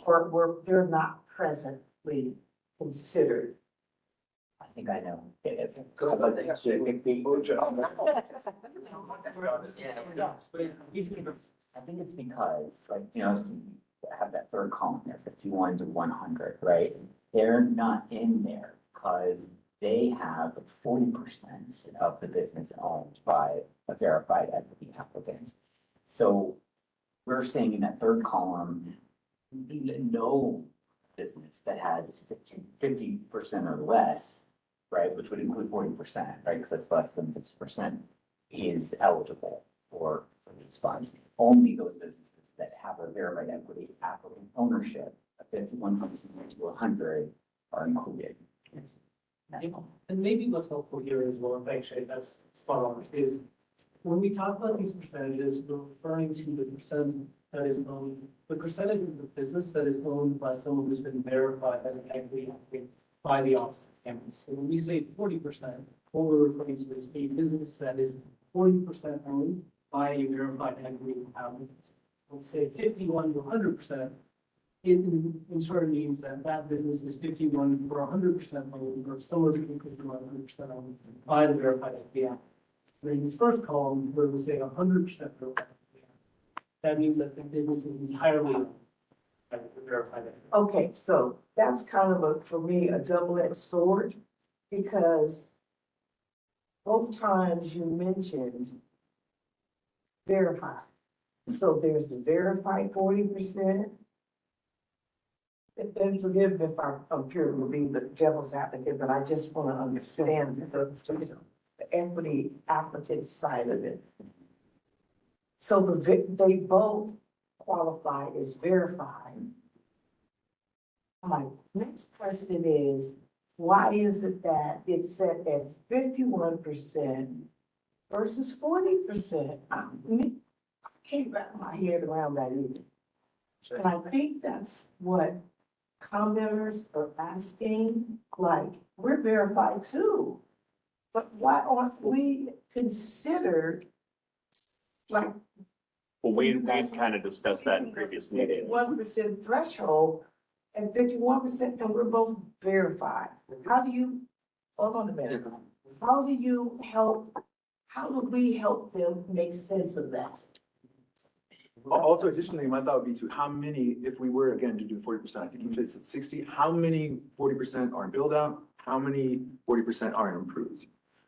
Speaker 14: Or where they're not presently considered?
Speaker 8: I think I know. I think it's because, have that third column there, 51 to 100, right? They're not in there because they have 40% of the business owned by a verified equity applicant. So we're saying in that third column, no business that has 50% or less, right, which would include 40%, right, because that's less than 50%, is eligible for for these funds. Only those businesses that have a verified equity applicant ownership of 51% to 100 are included.
Speaker 10: And maybe what's helpful here as well, and actually that's spot on, is when we talk about these percentages, we're referring to the percent that is owned, the percentage of the business that is owned by someone who's been verified as an equity applicant by the office of campus. So when we say 40%, what we're referring to is a business that is 40% owned by a verified equity applicant. When we say 51 to 100%, it in turn means that that business is 51 for 100% owned, or somewhere between 51 and 100% owned by the verified equity applicant. In this first column, where we say 100% verified equity applicant, that means that the business is entirely owned by the verified equity.
Speaker 14: Okay, so that's kind of a, for me, a double-edged sword, because both times you mentioned verified. So there's the verified 40%. And forgive me if I'm appearing to be the devil's advocate, but I just want to understand the equity applicant side of it. So they both qualify as verified. My next question is, why is it that it's set at 51% versus 40%? I can't wrap my head around that either. And I think that's what commenters are asking, like, we're verified too. But why aren't we considered like?
Speaker 2: Well, we kind of discussed that in previous meetings.
Speaker 14: 51% threshold and 51%, and we're both verified. How do you, hold on a minute, how do we help them make sense of that?
Speaker 11: Also, additionally, my thought would be to how many, if we were again to do 40%, I think you said 60, how many 40% are in build out? How many 40% are in improved?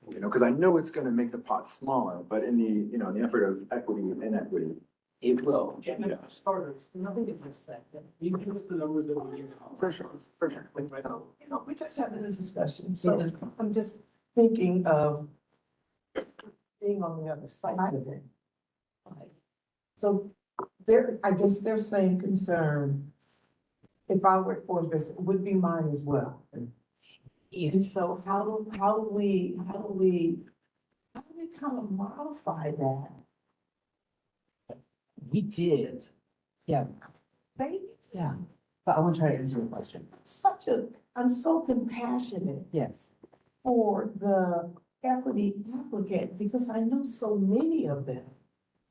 Speaker 11: You know, because I know it's going to make the pot smaller, but in the, you know, in the effort of equity and inequity.
Speaker 8: It will.
Speaker 10: Yeah, for starters, nothing is just set. You give us the numbers that we give.
Speaker 11: For sure.
Speaker 10: Like right now.
Speaker 14: You know, we're just having a discussion, so I'm just thinking of being on the other side of it. So I guess their same concern, if I were for this, would be mine as well. And so how do we kind of modify that?
Speaker 8: We did. Yeah, yeah. But I want to try to answer your question.
Speaker 14: I'm so compassionate
Speaker 8: Yes.
Speaker 14: for the equity applicant because I know so many of them.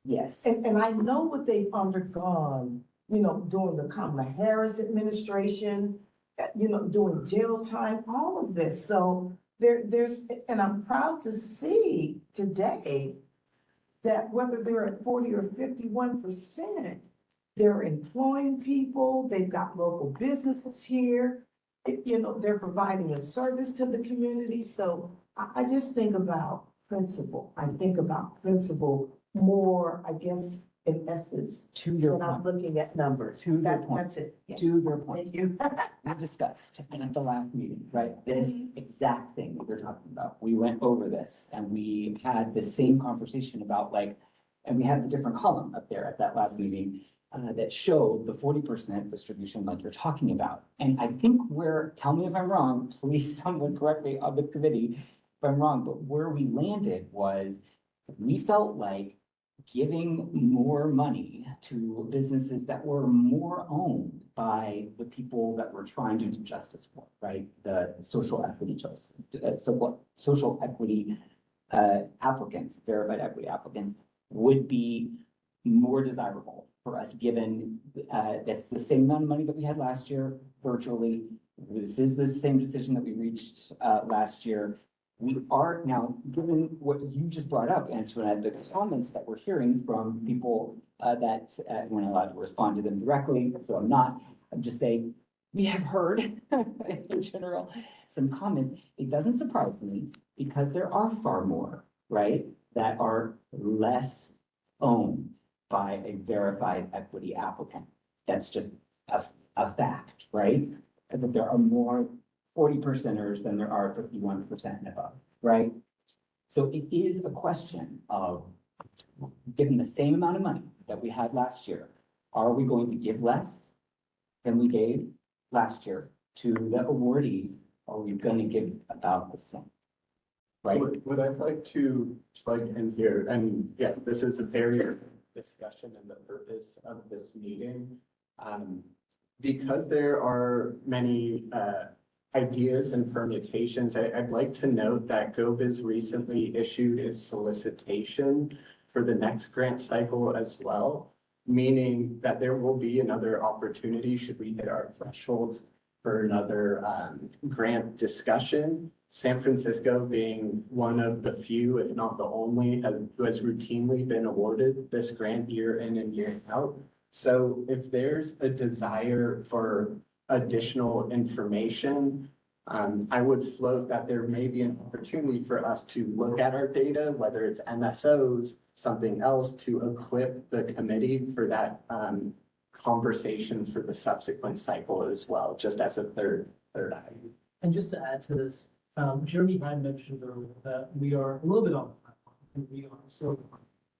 Speaker 8: Yes.
Speaker 14: And I know what they've undergone, you know, during the Kamala Harris administration, you know, doing jail time, all of this. So there's, and I'm proud to see today that whether they're at 40 or 51%, they're employing people, they've got local businesses here, you know, they're providing a service to the community. So I just think about principle. I think about principle more, I guess, in essence,
Speaker 8: To your
Speaker 14: when I'm
Speaker 8: point.
Speaker 14: looking at numbers.
Speaker 8: To your point.
Speaker 14: That's it. Yeah.
Speaker 8: To your point.
Speaker 14: Thank you.
Speaker 8: We discussed at the last meeting, right, this exact thing that you're talking about. We went over this and we had the same conversation about like, and we had the different column up there at that last meeting that showed the 40% distribution like you're talking about. And I think tell me if I'm wrong, please someone correct me on the committee if I'm wrong, but where we landed was we felt like giving more money to businesses that were more owned by the people that we're trying to do justice for, right? The social equity social equity applicants, verified equity applicants would be more desirable for us, given that's the same amount of money that we had last year virtually. This is the same decision that we reached last year. We are now, given what you just brought up, Antoinette, the comments that we're hearing from people that we're not allowed to respond to them directly, so I'm just saying, we have heard in general some comments. It doesn't surprise me because there are far more, right, that are less owned by a verified equity applicant. That's just a fact, right? But there are more 40%ers than there are 51% and above, right? So it is a question of given the same amount of money that we had last year, are we going to give less than we gave last year to the awardees? Or are we gonna give about the same? Right?
Speaker 9: What I'd like to plug in here, and yes, this is a very discussion and the purpose of this meeting. Because there are many ideas and permutations, I'd like to note that GoBiz recently issued its solicitation for the next grant cycle as well, meaning that there will be another opportunity should we hit our thresholds for another grant discussion. San Francisco being one of the few, if not the only, who has routinely been awarded this grant year in and year out. So if there's a desire for additional information, I would float that there may be an opportunity for us to look at our data, whether it's MSOs, something else, to equip the committee for that conversation for the subsequent cycle as well, just as a third item.
Speaker 10: And just to add to this, Jeremy had mentioned earlier that we are a little bit on the platform, and we are still.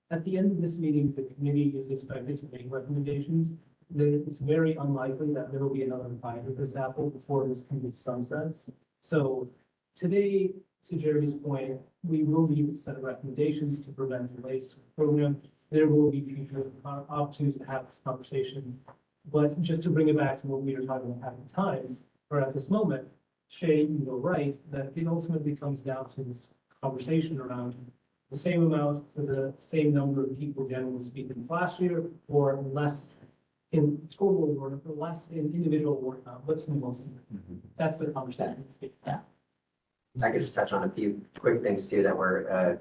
Speaker 10: At the end of this meeting, the committee is expected to make recommendations. It's very unlikely that there will be another bite of this apple before this committee sunsets. So today, to Jeremy's point, we will need a set of recommendations to prevent delays to the program. There will be future opportunities to have this conversation. But just to bring it back to what we were talking about at the time, or at this moment, Shay, you're right, that it ultimately comes down to this conversation around the same amount to the same number of people, generally speaking, last year, or less in total award, or less in individual award amount. What's the most? That's the conversation.
Speaker 8: Yeah.
Speaker 1: I could just touch on a few quick things too that were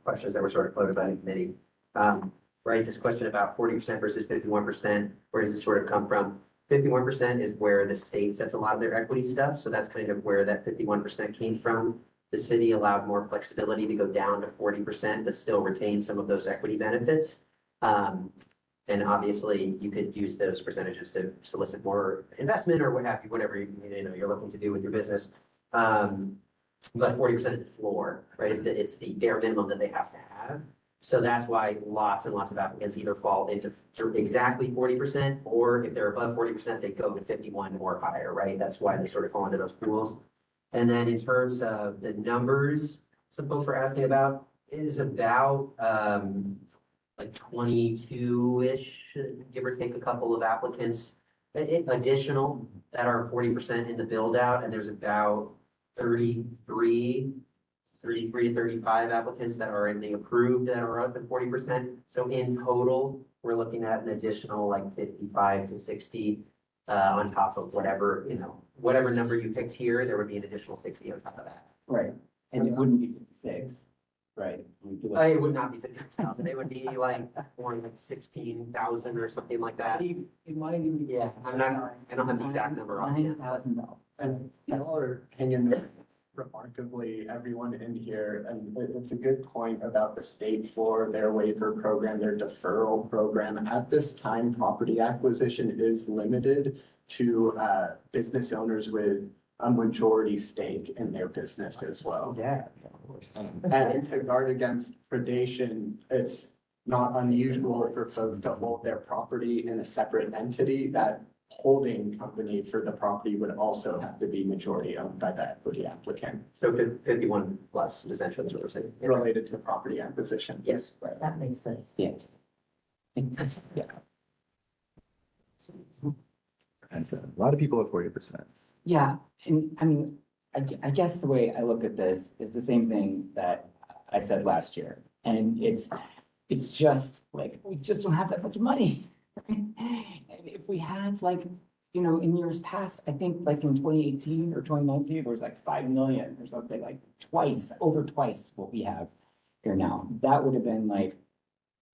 Speaker 1: questions that were sort of floated by the committee. Right, this question about 40% versus 51%, where does this sort of come from? 51% is where the state sets a lot of their equity stuff, so that's kind of where that 51% came from. The city allowed more flexibility to go down to 40%, but still retain some of those equity benefits. And obviously, you could use those percentages to solicit more investment or what have you, whatever you're looking to do with your business. But 40% is the floor, right? It's the bare minimum that they have to have. So that's why lots and lots of applicants either fall into exactly 40%, or if they're above 40%, they go to 51 or higher, right? That's why they sort of fall into those pools. And then in terms of the numbers, some folks were asking about, is about like 22-ish, give or take a couple of applicants additional that are 40% in the build out, and there's about 33 to 35 applicants that are in the approved that are up at 40%. So in total, we're looking at an additional like 55 to 60 on top of whatever, whatever number you picked here, there would be an additional 60 on top of that.
Speaker 8: Right, and it wouldn't be 56, right?
Speaker 1: It would not be 50,000. It would be like more like 16,000 or something like that.
Speaker 10: It might even be.
Speaker 1: Yeah, I don't have the exact number on hand.
Speaker 8: $9,000.
Speaker 9: And y'all are hanging there remarkably, everyone in here, and it's a good point about the state for their waiver program, their deferral program. At this time, property acquisition is limited to business owners with a majority stake in their business as well.
Speaker 8: Yeah.
Speaker 9: And to guard against predation, it's not unusual for folks to hold their property in a separate entity. That holding company for the property would also have to be majority owned by the equity applicant.
Speaker 1: So 51 plus, essentially, is what we're saying.
Speaker 9: Related to property acquisition.
Speaker 1: Yes.
Speaker 8: Right.
Speaker 14: That makes sense.
Speaker 8: Yeah. Yeah.
Speaker 11: And so a lot of people have 40%.
Speaker 8: Yeah, and I mean, I guess the way I look at this is the same thing that I said last year. And it's just like, we just don't have that much money. And if we had like, in years past, I think like in 2018 or 2019, there was like 5 million or something, like over twice what we have here now. That would have been like,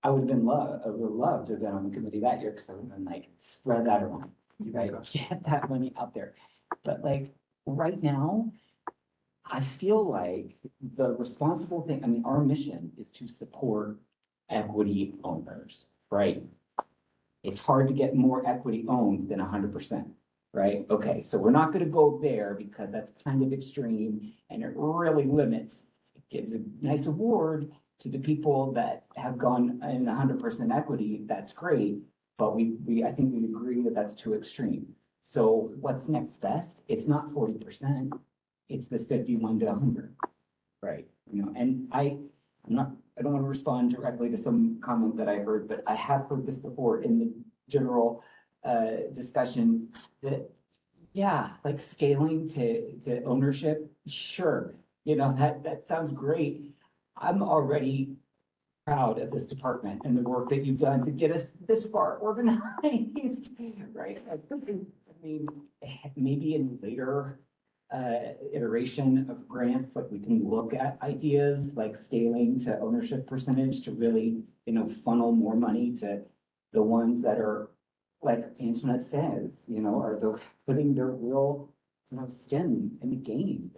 Speaker 8: I would have loved to have been on the committee that year, because I would have been like, spread that around, right? Get that money out there. But like, right now, I feel like the responsible thing, I mean, our mission is to support equity owners, right? It's hard to get more equity owned than 100%, right? Okay, so we're not gonna go there because that's kind of extreme and it really limits. It gives a nice award to the people that have gone in 100% equity, that's great. But I think we agree that that's too extreme. So what's next best? It's not 40%. It's this 51 to 100. Right, and I don't want to respond directly to some comment that I heard, but I have heard this before in the general discussion that, yeah, like scaling to ownership, sure, that sounds great. I'm already proud of this department and the work that you've done to get us this far organized, right? I mean, maybe in later iteration of grants, like we can look at ideas like scaling to ownership percentage to really, funnel more money to the ones that are, like Antoinette says, are the putting their real, skin in the game.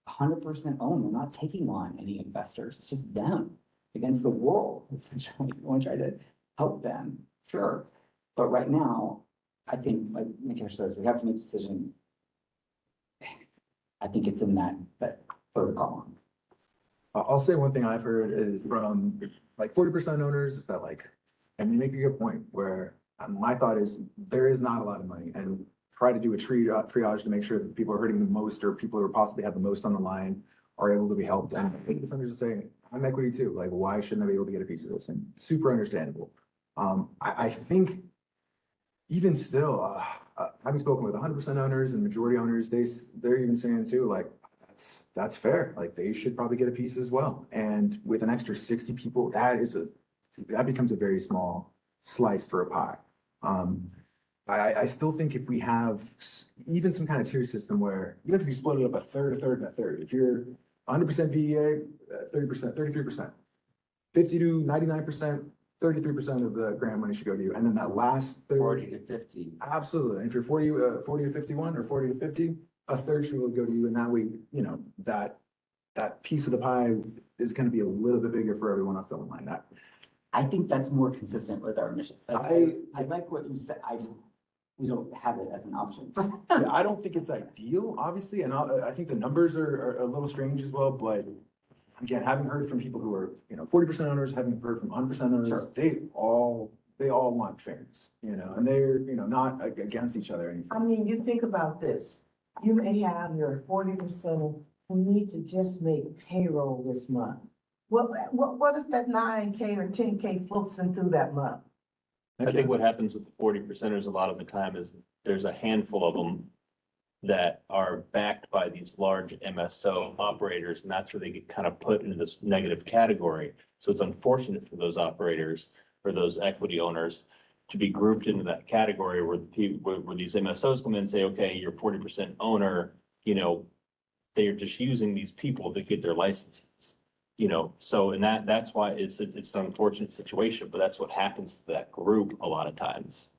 Speaker 8: 100% owned. They're not taking on any investors. It's just them against the world. Essentially, we want to try to help them, sure. But right now, I think, like Nikesh says, we have to make a decision. I think it's in that third column.
Speaker 11: I'll say one thing I've heard is from like 40% owners is that like, and you make a good point where my thought is there is not a lot of money and try to do a triage to make sure that people are hurting the most or people who possibly have the most on the line are able to be helped. And I think the funders are saying, I'm equity too. Like, why shouldn't I be able to get a piece of this? And super understandable. I think even still, having spoken with 100% owners and majority owners, they're even saying too, like, that's fair. Like they should probably get a piece as well. And with an extra 60 people, that becomes a very small slice for a pie. I still think if we have even some kind of tier system where even if you split it up a third, and a third, if you're 100% VEA, 30%, 33%, 50 to 99%, 33% of the grant money should go to you. And then that last third,
Speaker 8: 40 to 50.
Speaker 11: Absolutely. And if you're 40 to 51 or 40 to 50, a third should go to you. And that way, that piece of the pie is going to be a little bit bigger for everyone else on the line.
Speaker 8: I think that's more consistent with our mission. I like what you said. We don't have it as an option.
Speaker 11: Yeah, I don't think it's ideal, obviously, and I think the numbers are a little strange as well, but again, having heard from people who are, 40% owners, having heard from 100% owners,
Speaker 8: Sure.
Speaker 11: they all want fairness, and they're, not against each other. or anything.
Speaker 14: I mean, you think about this, you may have your 40% who need to just make payroll this month. What if that 9K or 10K floats in through that month?
Speaker 2: I think what happens with the 40%ers a lot of the time is there's a handful of them that are backed by these large MSO operators, and that's where they get kind of put into this negative category. So it's unfortunate for those operators or those equity owners to be grouped into that category where these MSOs come in and say, okay, you're 40% owner, they're just using these people to get their licenses. So and that's why it's an unfortunate situation, but that's what happens to that group a lot of times,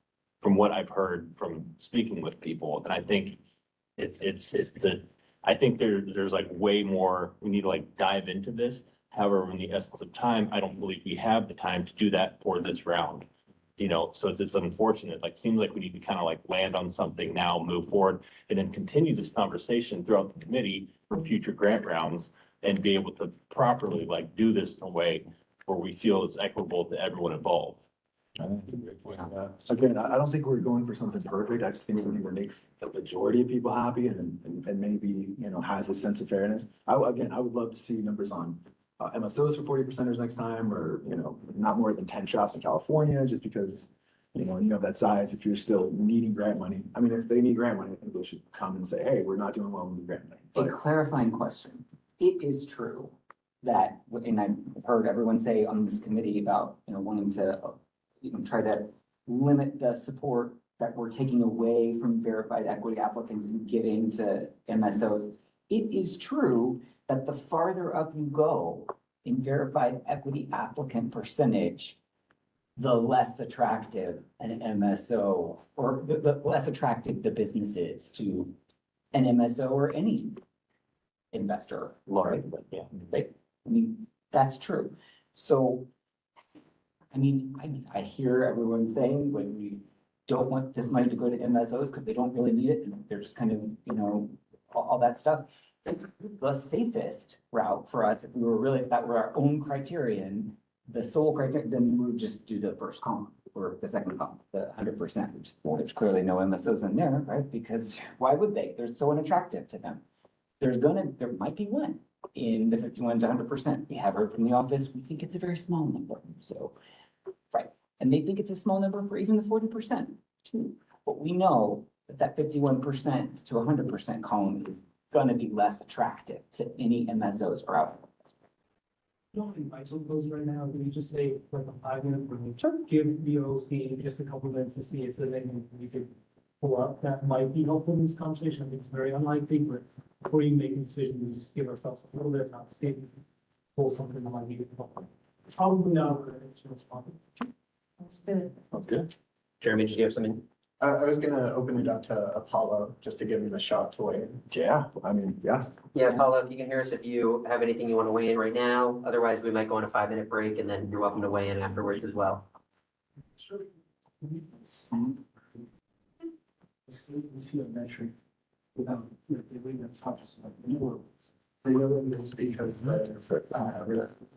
Speaker 2: from what I've heard from speaking with people. And I think I think there's like way more, we need to like dive into this. However, in the essence of time, I don't believe we have the time to do that for this round. So it's unfortunate, like, seems like we need to kind of like land on something now, move forward, and then continue this conversation throughout the committee for future grant rounds and be able to properly like do this in a way where we feel it's equitable to everyone involved.
Speaker 11: I think that's a great point. Again, I don't think we're going for something perfect. I just think something that makes the majority of people happy and maybe, has a sense of fairness. I would love to see numbers on MSOs for 40%ers next time, or, not more than 10 shops in California, just because, you have that size if you're still needing grant money. I mean, if they need grant money, I think they should come and say, hey, we're not doing well with grant money.
Speaker 8: A clarifying question. It is true that, and I've heard everyone say on this committee about, wanting to, try to limit the support that we're taking away from verified equity applicants and giving to MSOs. It is true that the farther up you go in verified equity applicant percentage, the less attractive an MSO or the less attractive the business is to an MSO or any investor, right?
Speaker 2: Yeah.
Speaker 8: That's true. So, I hear everyone saying when we don't want this money to go to MSOs because they don't really need it and they're just kind of, all that stuff. the safest route for us, if we were really, if that were our own criterion, the sole criteria, then we would just do the first column or the second column, the 100%, which there's clearly no MSOs in there, right? Because why would they? They're so unattractive to them. There might be one in the 51 to 100%. We have heard from the office, we think it's a very small number, so, right. And they think it's a small number for even the 40% too. But we know that 51% to 100% column is gonna be less attractive to any MSOs or out.
Speaker 10: Don't invite those right now, can you just say like a 5-minute break? Sure. Give the OC just a couple minutes to see if there's anything we could pull up that might be helpful in this conversation. I think it's very unlikely, but before you make a decision, we just give ourselves a little bit of time to see if we can pull something that might be helpful. It's probably not a good answer response.
Speaker 1: That's good.
Speaker 2: That's good.
Speaker 1: Jeremy, did you have something?
Speaker 9: I was gonna open it up to Apollo, just to give him a shot to weigh in.
Speaker 11: Yeah, I mean, yeah.
Speaker 1: Yeah, Paula, if you can hear us, if you have anything you want to weigh in right now, otherwise we might go on a 5-minute break and then you're welcome to weigh in afterwards as well.
Speaker 10: Sure. See a metric without, we have touched like new words.
Speaker 9: I know this because the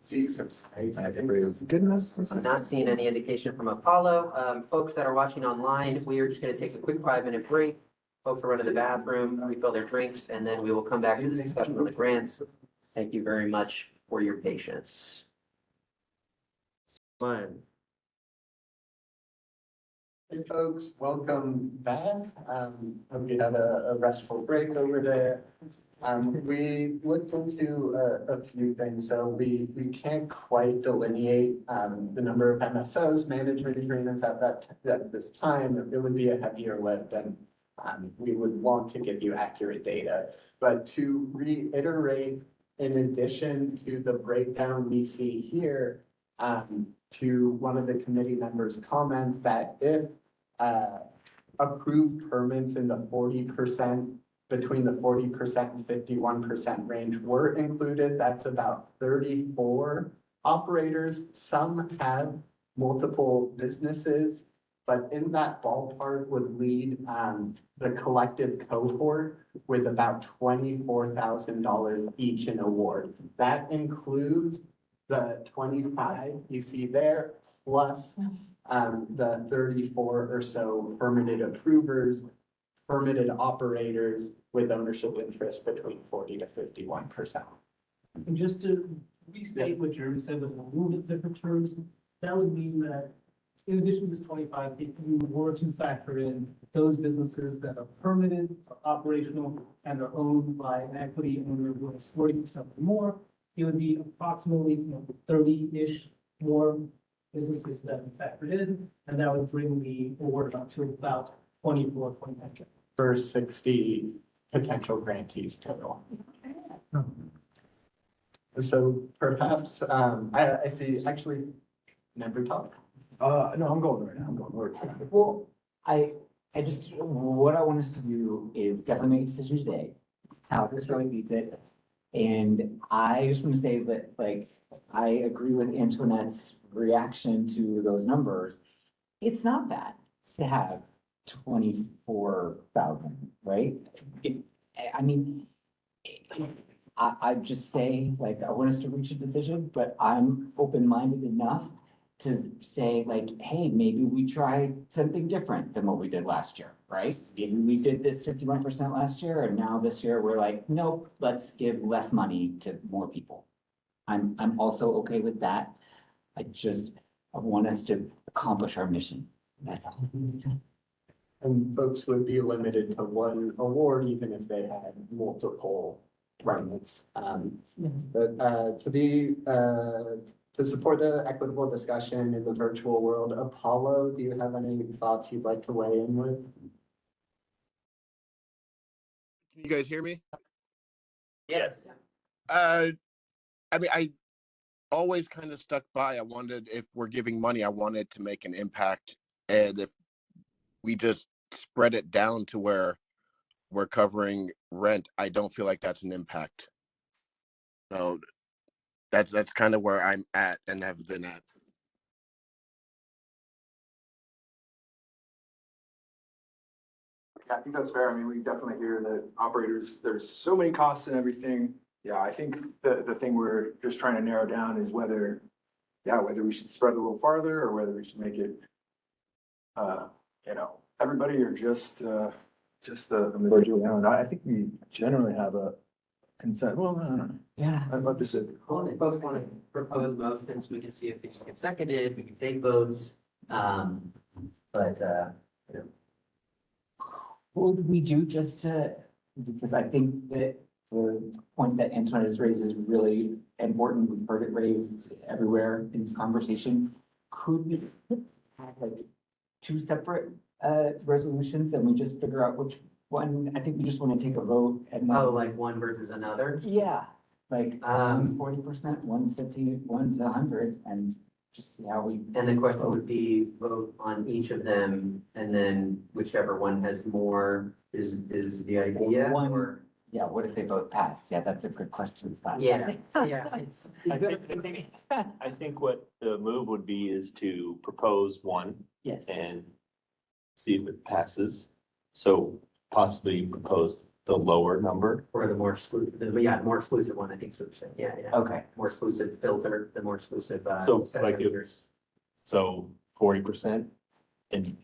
Speaker 9: fees are tight. I think it was goodness.
Speaker 1: I'm not seeing any indication from Apollo. Folks that are watching online, we are just going to take a quick 5-minute break. Folks are running to the bathroom, refill their drinks, and then we will come back to the discussion on the grants. Thank you very much for your patience. One.
Speaker 9: Hey folks, welcome back. Hope you had a restful break over there. We looked into a few things, so we can't quite delineate the number of MSOs, management agreements at this time. It would be a heavier lift, and we would want to give you accurate data. But to reiterate, in addition to the breakdown we see here, to one of the committee members' comments that if approved permits in the 40%, between the 40% and 51% range were included, that's about 34 operators. Some have multiple businesses, but in that ballpark would lead the collective cohort with about $24,000 each in award. That includes the 25 you see there, plus the 34 or so permitted approvers, permitted operators with ownership interest between 40 to 51%.
Speaker 10: And just to restate what Jeremy said with a little bit different terms, that would mean that in addition to this 25, if you were to factor in those businesses that are permitted, are operational, and are owned by an equity owner who has 40% or more, it would be approximately 30-ish more businesses that we factored in, and that would bring the award up to about 24, 25.
Speaker 9: For 60 potential grantees total. So perhaps, I see, actually, never talk.
Speaker 11: No, I'm going right now. I'm going.
Speaker 8: Well, I just, what I want us to do is definitely make a decision today, how this really beats it. And I just want to say that, like, I agree with Antoinette's reaction to those numbers. It's not bad to have 24,000, right? I mean, I just say, like, I want us to reach a decision, but I'm open-minded enough to say, like, hey, maybe we try something different than what we did last year, right? Maybe we did this 51% last year, and now this year we're like, nope, let's give less money to more people. I'm also okay with that. I want us to accomplish our mission. That's all.
Speaker 9: And folks would be limited to one award, even if they had multiple permits. But to support the equitable discussion in the virtual world, Apollo, do you have any thoughts you'd like to weigh in with?
Speaker 7: Can you guys hear me?
Speaker 1: Yes.
Speaker 7: I mean, I always kind of stuck by. I wanted, if we're giving money, I wanted to make an impact. And if we just spread it down to where we're covering rent, I don't feel like that's an impact. So that's kind of where I'm at and have been at.
Speaker 11: I think that's fair. I mean, we definitely hear that operators, there's so many costs and everything. Yeah, I think the thing we're just trying to narrow down is whether we should spread it a little farther or whether we should make it, everybody or just the majority. I think we generally have a consent. Well, I don't know.
Speaker 8: Yeah.
Speaker 11: I'd love to see.
Speaker 1: Well, if folks want to propose motions, we can see if these get seconded, we can take votes.
Speaker 8: Would we do just to, because I think that the point that Antoinette has raised is really important. We've heard it raised everywhere in this conversation. Could we have like two separate resolutions and we just figure out which one? I think we just want to take a vote and.
Speaker 1: Oh, like one versus another?
Speaker 8: Yeah, like 40%, one's 50, one's 100, and just see how we.
Speaker 1: And the question would be vote on each of them, and then whichever one has more is the idea, or?
Speaker 8: Yeah, what if they both pass? Yeah, that's a good question, Scott.
Speaker 1: Yeah, yeah, it's.
Speaker 2: I think what the move would be is to propose one
Speaker 8: Yes.
Speaker 2: and see if it passes. So possibly propose the lower number.
Speaker 1: Or the more exclusive, more exclusive one, I think, so to say, yeah.
Speaker 8: Okay.
Speaker 1: More exclusive filter, the more exclusive,
Speaker 2: So
Speaker 1: set
Speaker 2: like
Speaker 1: of
Speaker 2: if,
Speaker 1: filters.
Speaker 2: so 40% and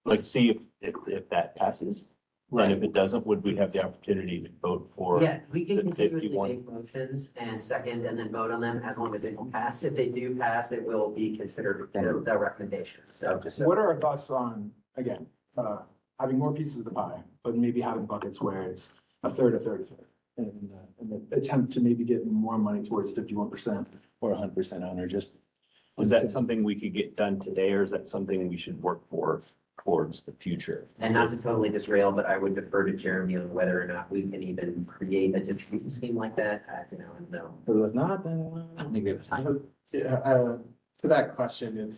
Speaker 2: like see if that passes. And if it doesn't, would we have the opportunity to vote for?
Speaker 1: Yeah, we can
Speaker 2: the
Speaker 1: continuously
Speaker 2: 51?
Speaker 1: make motions and second and then vote on them as long as they don't pass. If they do pass, it will be considered the recommendation, so just.
Speaker 11: What are our thoughts on, again, having more pieces of the pie, but maybe having buckets where it's a third, a third, a third? And the attempt to maybe get more money towards 51% or 100% owner, just.
Speaker 2: Is that something we could get done today, or is that something we should work for towards the future?
Speaker 1: And not to totally disrail, but I would defer to Jeremy on whether or not we can even create a distribution scheme like that. I don't know.
Speaker 11: If it's not, then.
Speaker 1: I don't think we have time.
Speaker 9: Yeah, to that question,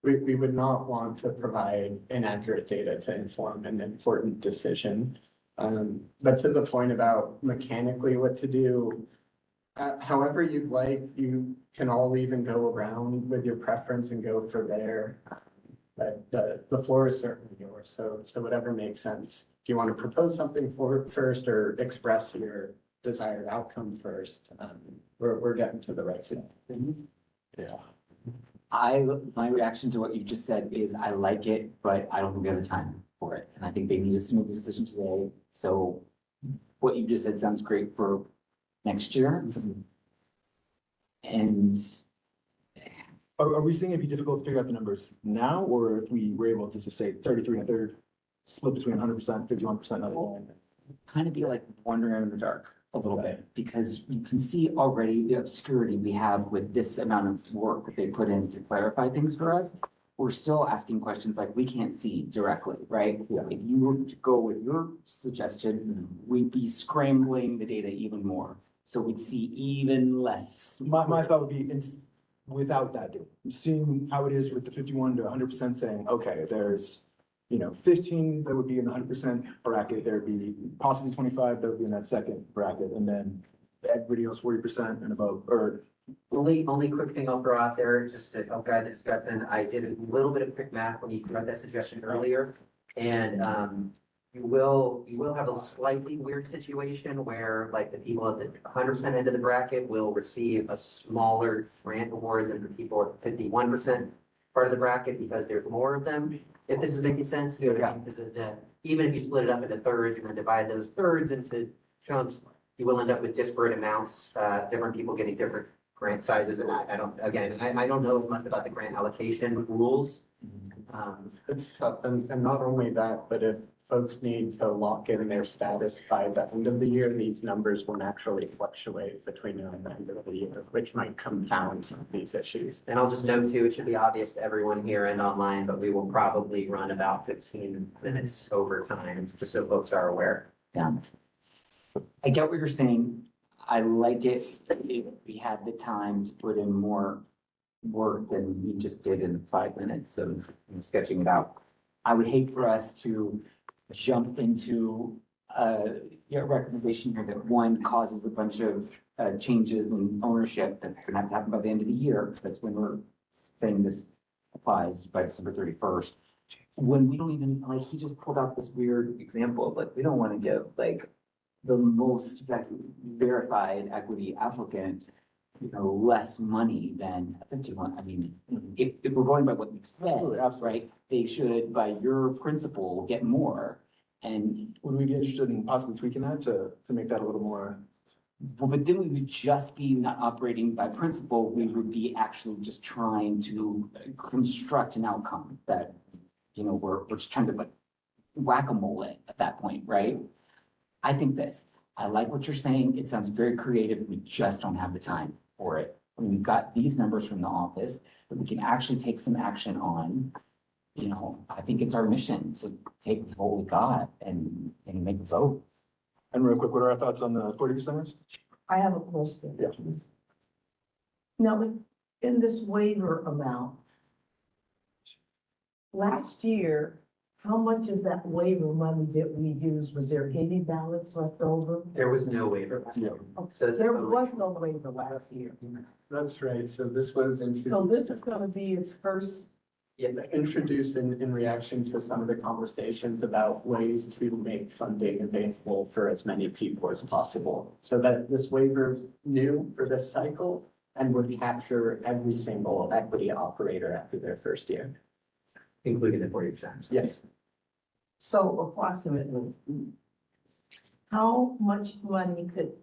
Speaker 9: we would not want to provide inaccurate data to inform an important decision. But to the point about mechanically what to do, however you'd like, you can all even go around with your preference and go for there. But the floor is certainly yours, so whatever makes sense. If you want to propose something first or express your desired outcome first, we're getting to the right step.
Speaker 11: Yeah.
Speaker 8: My reaction to what you just said is I like it, but I don't think we have the time for it. And I think they need us to make a decision today. So what you just said sounds great for next year. And
Speaker 11: Are we saying it'd be difficult to figure out the numbers now, or if we were able to just say 33 and a third, split between 100%, 51%, another one?
Speaker 8: kind of be like wandering in the dark a little bit, because you can see already the obscurity we have with this amount of work that they put in to clarify things for us. We're still asking questions like we can't see directly, right?
Speaker 11: Yeah.
Speaker 8: If you were to go with your suggestion, we'd be scrambling the data even more. So we'd see even less.
Speaker 11: My thought would be without that data, seeing how it is with the 51 to 100% saying, okay, there's, 15 that would be in the 100% bracket, there'd be possibly 25 that would be in that second bracket, and then everybody else 40% and above, or.
Speaker 1: Only quick thing I'll throw out there, just to help guide the discussion, I did a little bit of quick math when you threw out that suggestion earlier. And you will have a slightly weird situation where like the people at the 100% end of the bracket will receive a smaller grant award than the people at the 51% part of the bracket because there's more of them. If this is making sense, because even if you split it up into thirds and then divide those thirds into chunks, you will end up with disparate amounts, different people getting different grant sizes. And I don't know as much about the grant allocation rules.
Speaker 9: It's tough, and not only that, but if folks need to lock in their status by the end of the year, these numbers will naturally fluctuate between now and the end of the year, which might compound some of these issues.
Speaker 1: And I'll just note too, it should be obvious to everyone here and online, but we will probably run about 15 minutes over time, just so folks are aware.
Speaker 8: Yeah. I get what you're saying. I like it if we had the time to put in more work than we just did in 5 minutes of sketching it out. I would hate for us to jump into your recommendation here that one causes a bunch of changes in ownership that are gonna have to happen by the end of the year. That's when we're saying this applies by December 31st. when we don't even, like, he just pulled out this weird example of like, we don't want to give like the most verified equity applicant, you know, less money than a 51. I mean, if we're going by what you've said,
Speaker 11: Absolutely.
Speaker 8: right, they should, by your principle, get more. And,
Speaker 11: Would we be interested in possibly tweaking that to make that a little more?
Speaker 8: well, but then we would just be not operating by principle, we would be actually just trying to construct an outcome that, you know, we're just trying to like whack-a-mole it at that point, right? I think this, I like what you're saying. It sounds very creative. We just don't have the time for it. When we've got these numbers from the office that we can actually take some action on, you know, I think it's our mission to take what we got and make a vote.
Speaker 11: And real quick, what are our thoughts on the 40%ers?
Speaker 14: I have a question.
Speaker 11: Yeah.
Speaker 14: Now, in this waiver amount, last year, how much of that waiver money did we use? Was there any balance left over?
Speaker 1: There was no waiver.
Speaker 11: No.
Speaker 1: So it's
Speaker 14: There was no waiver last year.
Speaker 9: That's right. So this was
Speaker 14: So this is gonna be its first,
Speaker 9: introduced in reaction to some of the conversations about ways to make funding available for as many people as possible. So that this waiver is new for this cycle and would capture every single equity operator after their first year.
Speaker 1: including the 40%.
Speaker 9: Yes.
Speaker 14: so approximately, how much money could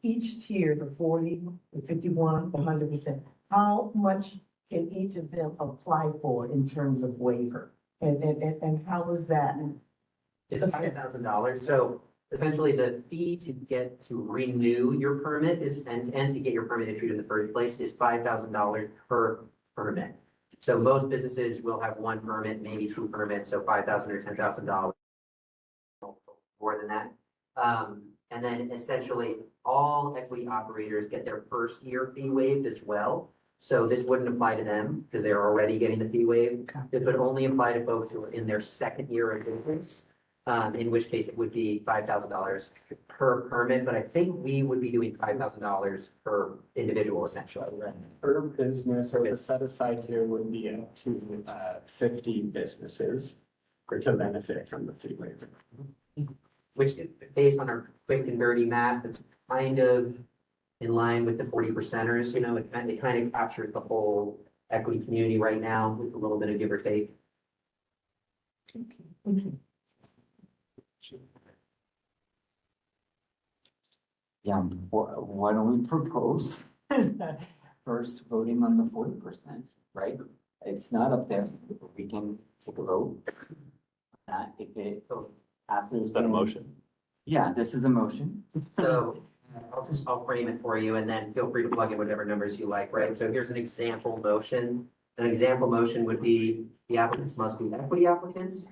Speaker 14: each tier, the 40, the 51, the 100%, how much can each of them apply for in terms of waiver? And how is that?
Speaker 1: It's $5,000. So essentially the fee to get to renew your permit is, and to get your permit issued in the first place is $5,000 per permit. So most businesses will have one permit, maybe two permits, so $5,000 or $10,000. More than that. And then essentially all equity operators get their first year fee waived as well. So this wouldn't apply to them because they're already getting the fee waived. This would only apply to folks who are in their second year of business, in which case it would be $5,000 per permit, but I think we would be doing $5,000 per individual essentially.
Speaker 9: Per business, so the set aside here would be up to 50 businesses to benefit from the fee waiver.
Speaker 1: Which, based on our quick and dirty math, it's kind of in line with the 40%ers, you know, it kind of captures the whole equity community right now with a little bit of give or take.
Speaker 8: Yeah, why don't we propose first voting on the 40%, right? It's not up there. We can take a vote. If it passes.
Speaker 2: Is that a motion?
Speaker 8: Yeah, this is a motion.
Speaker 1: So I'll frame it for you and then feel free to plug in whatever numbers you like, right? So here's an example motion. An example motion would be the applicants must be equity applicants.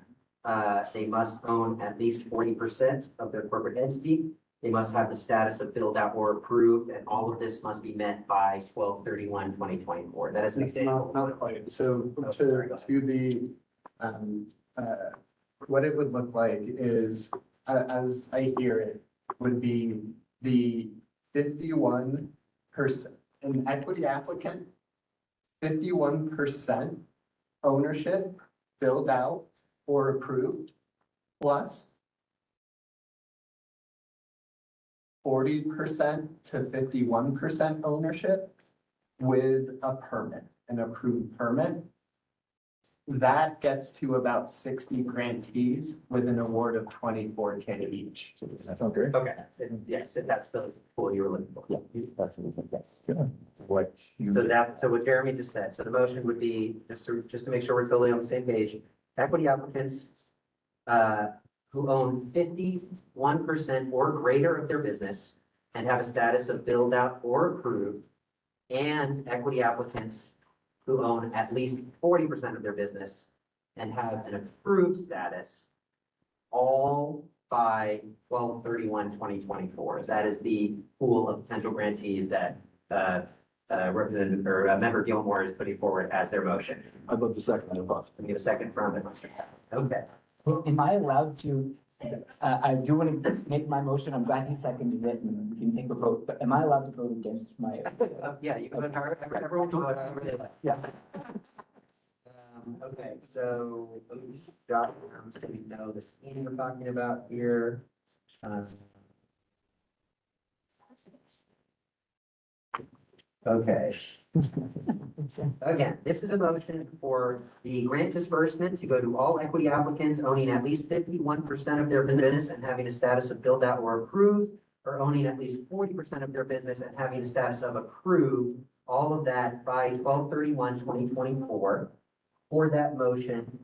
Speaker 1: They must own at least 40% of their corporate entity. They must have the status of filled out or approved, and all of this must be met by 12/31/2024. That is an example.
Speaker 9: Not quite. So to the, what it would look like is, as I hear it, would be the 51%, an equity applicant, 51% ownership filled out or approved, plus 40% to 51% ownership with a permit, an approved permit. That gets to about 60 grantees with an award of 24K each.
Speaker 11: That sounds great.
Speaker 1: Okay, yes, that's the pool you were looking for.
Speaker 8: Yeah, that's what we think, yes.
Speaker 11: What?
Speaker 1: So what Jeremy just said, so the motion would be, just to make sure we're totally on the same page, equity applicants who own 51% or greater of their business and have a status of filled out or approved, and equity applicants who own at least 40% of their business and have an approved status, all by 12/31/2024. That is the pool of potential grantees that Representative or Member Gilmore is putting forward as their motion.
Speaker 11: I'd love to second that if possible.
Speaker 1: Can we get a second from it? Okay.
Speaker 8: Am I allowed to, I do want to make my motion, I'm glad he seconded it, and we can take a vote, but am I allowed to vote against my?
Speaker 1: Yeah, you can vote, everyone can vote however they like.
Speaker 8: Yeah.
Speaker 1: Okay, so jot down so we know the team we're talking about here. Okay. Again, this is a motion for the grant disbursement to go to all equity applicants owning at least 51% of their business and having a status of build out or approved, or owning at least 40% of their business and having a status of approved, all of that by 12/31/2024. For that motion,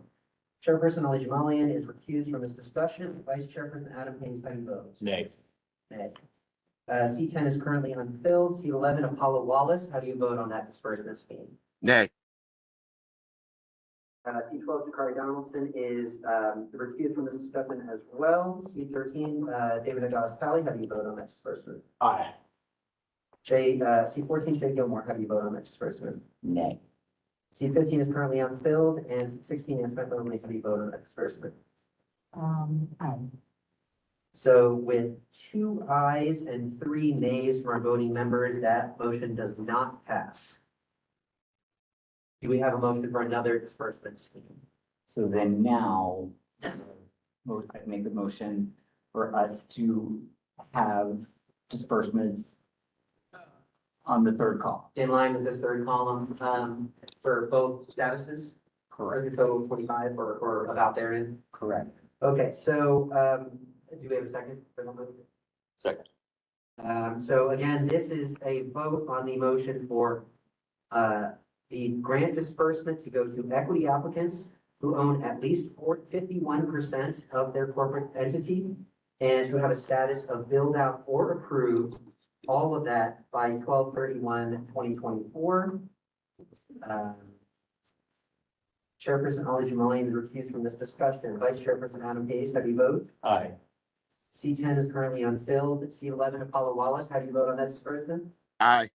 Speaker 1: Chairperson Ali Jamalian is recused from this discussion. Vice Chairperson Adam Haynes, how do you vote?
Speaker 2: Nay.
Speaker 1: Nay. C10 is currently unfilled. C11, Apollo Wallace, how do you vote on that disbursement scheme?
Speaker 7: Nay.
Speaker 1: C12, Jakari Donaldson is recused from this discussion as well. C13, David Agostali, how do you vote on that disbursement?
Speaker 11: Aye.
Speaker 1: C14, Jay Gilmore, how do you vote on that disbursement?
Speaker 8: Nay.
Speaker 1: C15 is currently unfilled, and C16, Anne Smith Longley, how do you vote on that disbursement?
Speaker 14: Aye.
Speaker 1: So with 2 ayes and 3 nays from our voting members, that motion does not pass. Do we have a motion for another disbursement scheme?
Speaker 8: So then now, I make the motion for us to have disbursements on the third column.
Speaker 1: In line with this third column, for both statuses? Correct. Total 25 or about therein?
Speaker 8: Correct.
Speaker 1: Okay, so, do we have a second?
Speaker 2: Second.
Speaker 1: So again, this is a vote on the motion for, the grant disbursement to go to equity applicants who own at least 51% of their corporate entity and who have a status of build out or approved, all of that by 12/31/2024. Chairperson Ali Jamalian is recused from this discussion. Vice Chairperson Adam Hayes, how do you vote?
Speaker 2: Aye.
Speaker 1: C10 is currently unfilled. C11, Apollo Wallace, how do you vote on that disbursement?
Speaker 7: Aye.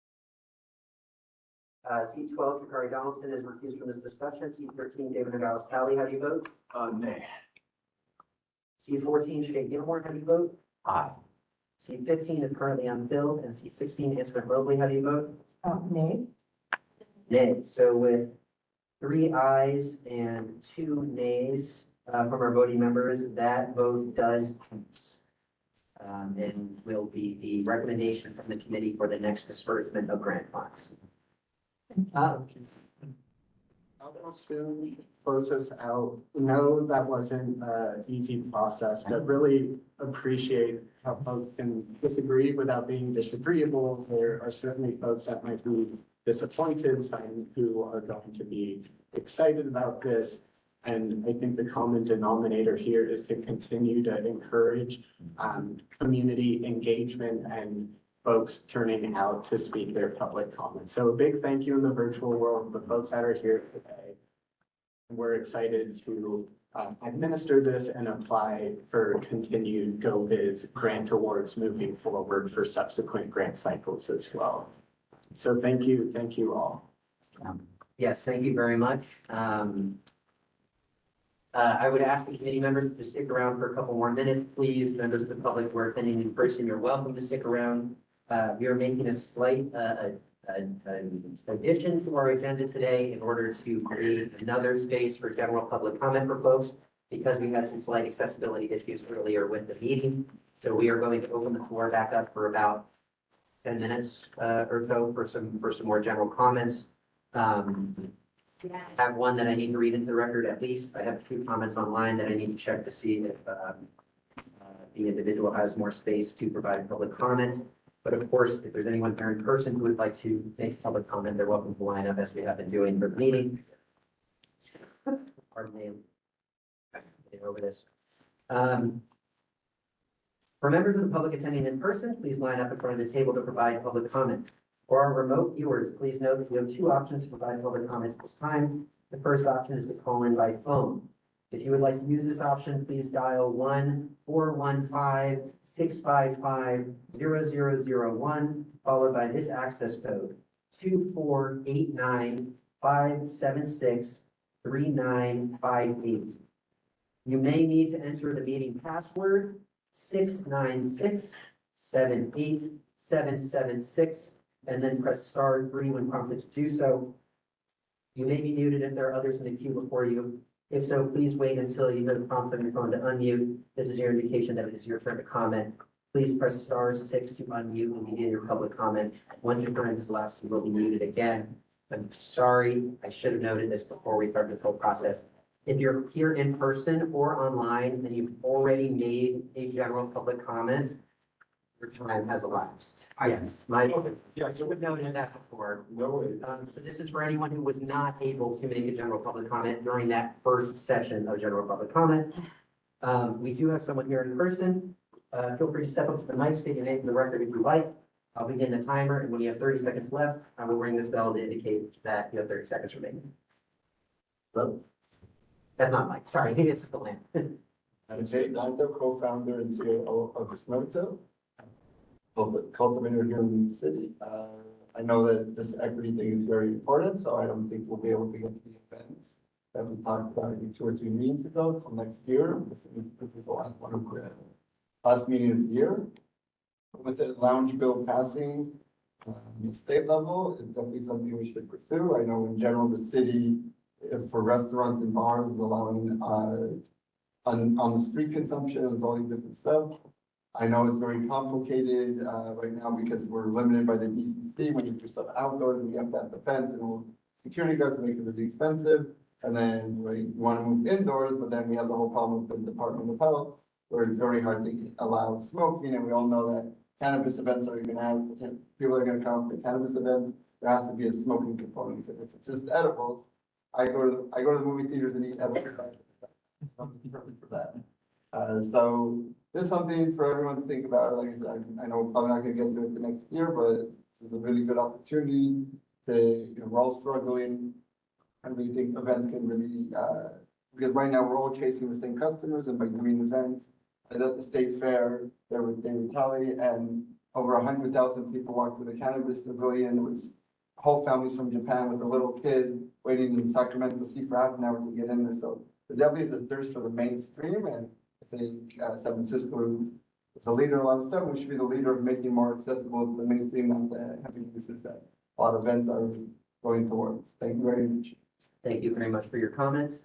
Speaker 1: C12, Jakari Donaldson is recused from this discussion. C13, David Nagalis Tally, how do you vote?
Speaker 11: Nay.
Speaker 1: C14, Shay Gilmore, how do you vote?
Speaker 8: Aye.
Speaker 1: C15 is currently unfilled, and C16, Anne Smith Mobley, how do you vote?
Speaker 14: Nay.
Speaker 1: Nay. So with 3 ayes and 2 nays from our voting members, that vote does pass. And will be the recommendation from the committee for the next disbursement of grant funds.
Speaker 9: I'll soon close us out. No, that wasn't an easy process, but really appreciate how folks can disagree without being disagreeable. There are certainly folks that might be disappointed, some who are going to be excited about this. And I think the common denominator here is to continue to encourage community engagement and folks turning out to speak their public comments. So a big thank you in the virtual world, the folks that are here today. We're excited to administer this and apply for continued GoBiz grant awards moving forward for subsequent grant cycles as well. So thank you all.
Speaker 1: Yes, thank you very much. I would ask the committee members to stick around for a couple more minutes, please. Members of the public who are attending in person, you're welcome to stick around. We are making a slight addition to our agenda today in order to create another space for general public comment for folks because we had some slight accessibility issues earlier with the meeting. So we are going to open the floor back up for about 10 minutes or so for some more general comments. I have one that I need to read into the record at least. I have 2 comments online that I need to check to see if the individual has more space to provide public comment. But of course, if there's anyone here in person who would like to make public comment, they're welcome to line up as we have been doing for the meeting. Pardon me. Get over this. For members of the public attending in person, please line up in front of the table to provide public comment. For our remote viewers, please note that you have 2 options to provide public comments at this time. The first option is to call in by phone. If you would like to use this option, please dial 1-415-655-0001, followed by this access code, 24895763958. You may need to enter the meeting password, 696-78776, and then press *3 when prompted to do so. You may be muted if there are others in the queue before you. If so, please wait until you hear the prompt on your phone to unmute. This is your indication that it is your turn to comment. Please press *6 to unmute and begin your public comment. Once your turn is elapsed, you will be muted again. I'm sorry, I should have noted this before we start the full process. If you're here in person or online and you've already made a general public comment, your time has elapsed. Yes, I should have noted that before. So this is for anyone who was not able to make a general public comment during that first session of general public comment. We do have someone here in person. Feel free to step up to the mic, state your name for the record if you like. I'll begin the timer, and when you have 30 seconds left, I will ring this bell to indicate that you have 30 seconds remaining. Hello? That's not Mike, sorry, it's just the lamp.
Speaker 15: I'm Jay Nando, co-founder and CEO of Snowtail, cultivator here in the city. I know that this equity thing is very important, so I don't think we'll be able to get to the events that we talked about 2 or 3 meetings ago till next year. This is the last one of the last meeting of the year. With the lounge bill passing the state level, it's definitely something we should pursue. I know in general the city, if for restaurants and bars, is allowing on the street consumption and all these different stuff. I know it's very complicated right now because we're limited by the DCC. When you do stuff outdoors, we have to have the fence and security guards to make it really expensive. And then we want to move indoors, but then we have the whole problem with the Department of Health, where it's very hard to allow smoking. And we all know that cannabis events are going to have, people are going to come to cannabis events. There has to be a smoking component, because if it's just edibles, I go to the movie theaters and eat edibles. For that. So this is something for everyone to think about. Like I said, I know we're probably not going to get into it the next year, but it's a really good opportunity to, we're all struggling. I really think events can really, because right now we're all chasing the same customers, and by doing events, and at the state fair, they retaliate, and over 100,000 people walked through the cannabis pavilion. It was whole families from Japan with a little kid waiting in Sacramento City for half an hour to get in there. So there definitely is a thirst for the mainstream, and I think San Francisco is a leader in a lot of stuff. We should be the leader of making more accessible to the mainstream and the heavy users that a lot of events are going towards. Thank you very much.
Speaker 1: Thank you very much for your comments.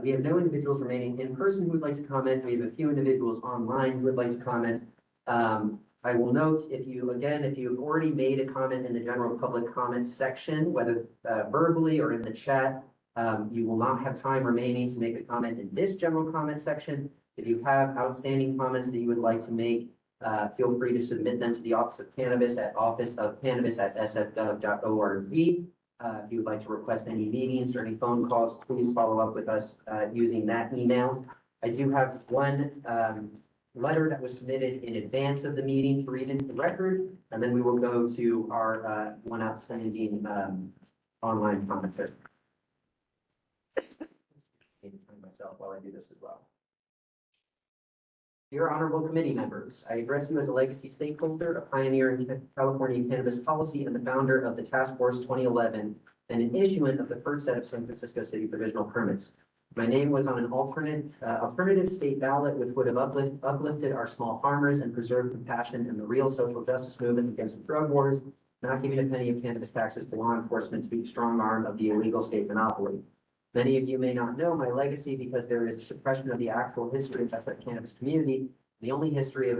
Speaker 1: We have no individuals remaining in person who would like to comment. We have a few individuals online who would like to comment. I will note, if you've already made a comment in the general public comments section, whether verbally or in the chat, you will not have time remaining to make a comment in this general comment section. If you have outstanding comments that you would like to make, feel free to submit them to the Office of Cannabis at officeofcannabis@sfgov.org. If you would like to request any meetings or any phone calls, please follow up with us using that email. I do have one letter that was submitted in advance of the meeting to read into the record, and then we will go to our one outstanding online commenter. I need to find myself while I do this as well. Dear honorable committee members, I address you as a legacy stakeholder, a pioneer in California cannabis policy, and the founder of the Task Force 2011, and an issuant of the first set of San Francisco City provisional permits. My name was on an alternative state ballot, which would have uplifted our small farmers and preserved compassion and the real social justice movement against the drug wars, not giving a penny of cannabis taxes to law enforcement to be the strong arm of the illegal state monopoly. Many of you may not know my legacy because there is a suppression of the actual history of the cannabis community. Only the history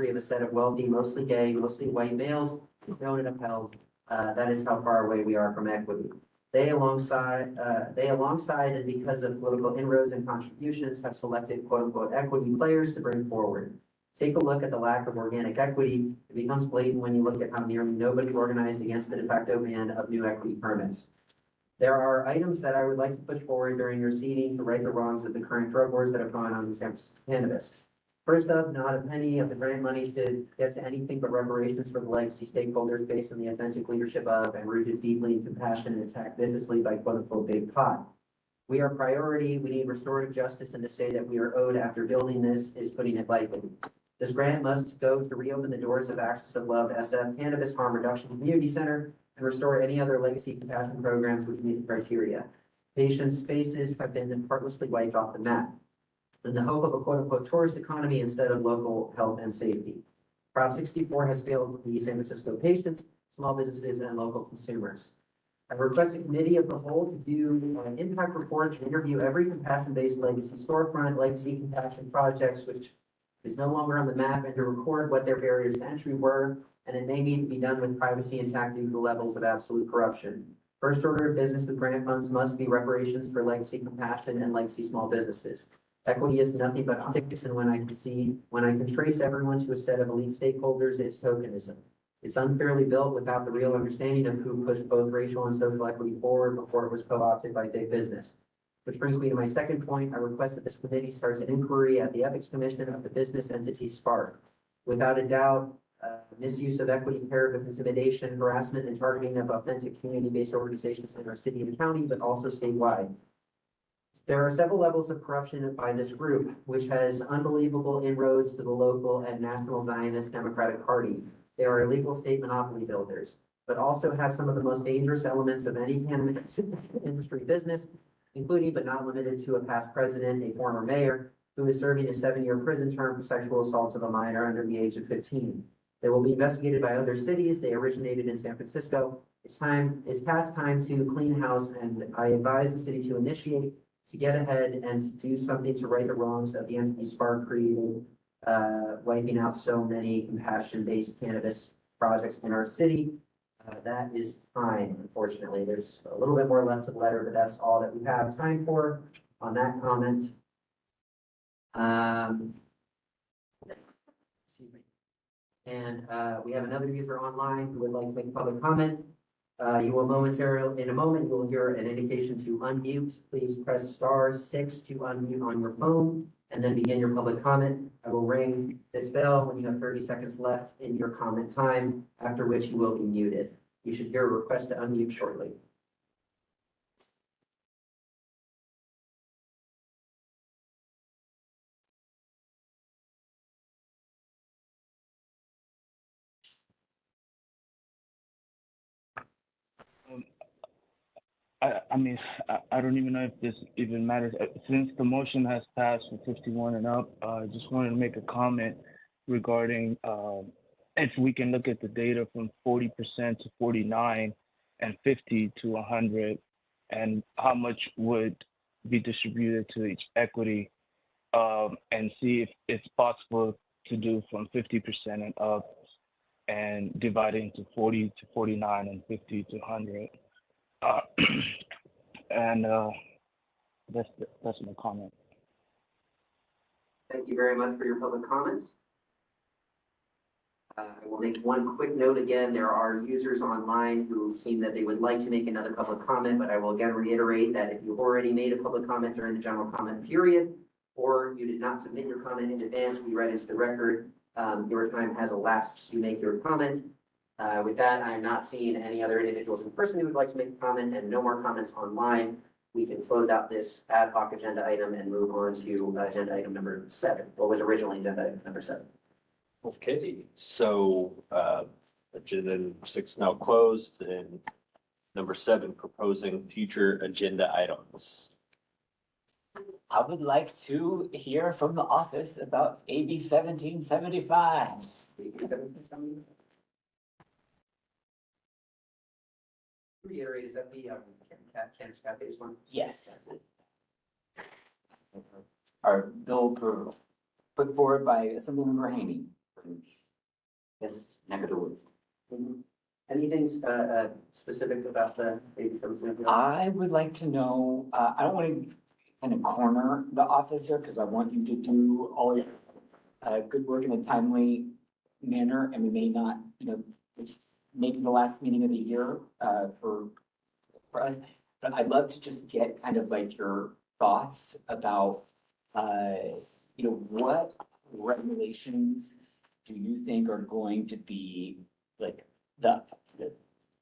Speaker 1: of a set of wealthy, mostly gay, mostly white males known and upheld. That is how far away we are from equity. They alongside and because of political inroads and contributions have selected quote unquote equity players to bring forward. Take a look at the lack of organic equity. It becomes blatant when you look at how nearly nobody organized against the de facto ban of new equity permits. There are items that I would like to push forward during your seating to right the wrongs of the current drug wars that have gone on in San Francisco cannabis. First up, not a penny of the grant money should get to anything but reparations for the legacy stakeholders based on the authentic leadership of and rooted deeply in compassion and attacked viciously by quote unquote big pot. We are priority. We need restorative justice, and to say that we are owed after building this is putting it lightly. This grant must go to reopen the doors of Access of Love SF Cannabis Harm Reduction Community Center and restore any other legacy compassion programs which meet the criteria. Patients' spaces have been heartlessly wiped off the map in the hope of a quote-unquote tourist economy instead of local health and safety. Prop 64 has failed the San Francisco patients, small businesses, and local consumers. I request a committee of the whole to do an impact report and interview every compassion-based legacy storefront, legacy compassion projects, which is no longer on the map, and to record what their barriers to entry were, and it may need to be done with privacy intact due to the levels of absolute corruption. First order of business with grant funds must be reparations for legacy compassion and legacy small businesses. Equity is nothing but optics, and when I can trace everyone to a set of elite stakeholders, it's tokenism. It's unfairly built without the real understanding of who pushed both racial and social equity forward before it was co-opted by big business. Which brings me to my second point. I request that this committee starts an inquiry at the Ethics Commission of the business entity Spark. Without a doubt, misuse of equity paired with intimidation, harassment, and targeting of authentic community-based organizations in our city and county, but also statewide. There are several levels of corruption by this group, which has unbelievable inroads to the local and national Zionist Democratic parties. They are illegal state monopoly builders, but also have some of the most dangerous elements of any cannabis industry business, including but not limited to a past president, a former mayor, who is serving a 7-year prison term for sexual assaults of a minor under the age of 15. They will be investigated by other cities. They originated in San Francisco. It's past time to clean house, and I advise the city to initiate, to get ahead, and to do something to right the wrongs of the entity Spark created, wiping out so many compassion-based cannabis projects in our city. That is time, unfortunately. There's a little bit more left of the letter, but that's all that we have time for on that comment. Excuse me. And we have another user online who would like to make a public comment. In a moment, you will hear an indication to unmute. Please press *6 to unmute on your phone and then begin your public comment. I will ring this bell when you have 30 seconds left in your comment time, after which you will be muted. You should hear a request to unmute shortly.
Speaker 12: I don't even know if this even matters. Since the motion has passed for 51 and up, I just wanted to make a comment regarding if we can look at the data from 40% to 49 and 50 to 100, and how much would be distributed to each equity, and see if it's possible to do from 50% and up and divide it into 40 to 49 and 50 to 100. And that's my comment.
Speaker 1: Thank you very much for your public comments. I will make one quick note again. There are users online who've seen that they would like to make another public comment, but I will again reiterate that if you already made a public comment during the general comment period, or you did not submit your comment in advance to be read into the record, your time has elapsed to make your comment. With that, I'm not seeing any other individuals in person who would like to make a comment, and no more comments online. We can close out this ad hoc agenda item and move on to agenda item number 7, what was originally agenda item number 7.
Speaker 2: Okay, so agenda number 6 now closed, and number 7, proposing future agenda items.
Speaker 8: I would like to hear from the office about AB 1775.
Speaker 1: Reiterate, is that the Cannabis Cafe's one?
Speaker 8: Yes. Our bill put forward by Assemblymember Haney from this neck of the woods.
Speaker 1: Anything specific about the AB 1775?
Speaker 8: I would like to know, I don't want to kind of corner the office here because I want you to do all your good work in a timely manner, and we may not, maybe the last meeting of the year for us. But I'd love to just get kind of like your thoughts about, what regulations do you think are going to be like the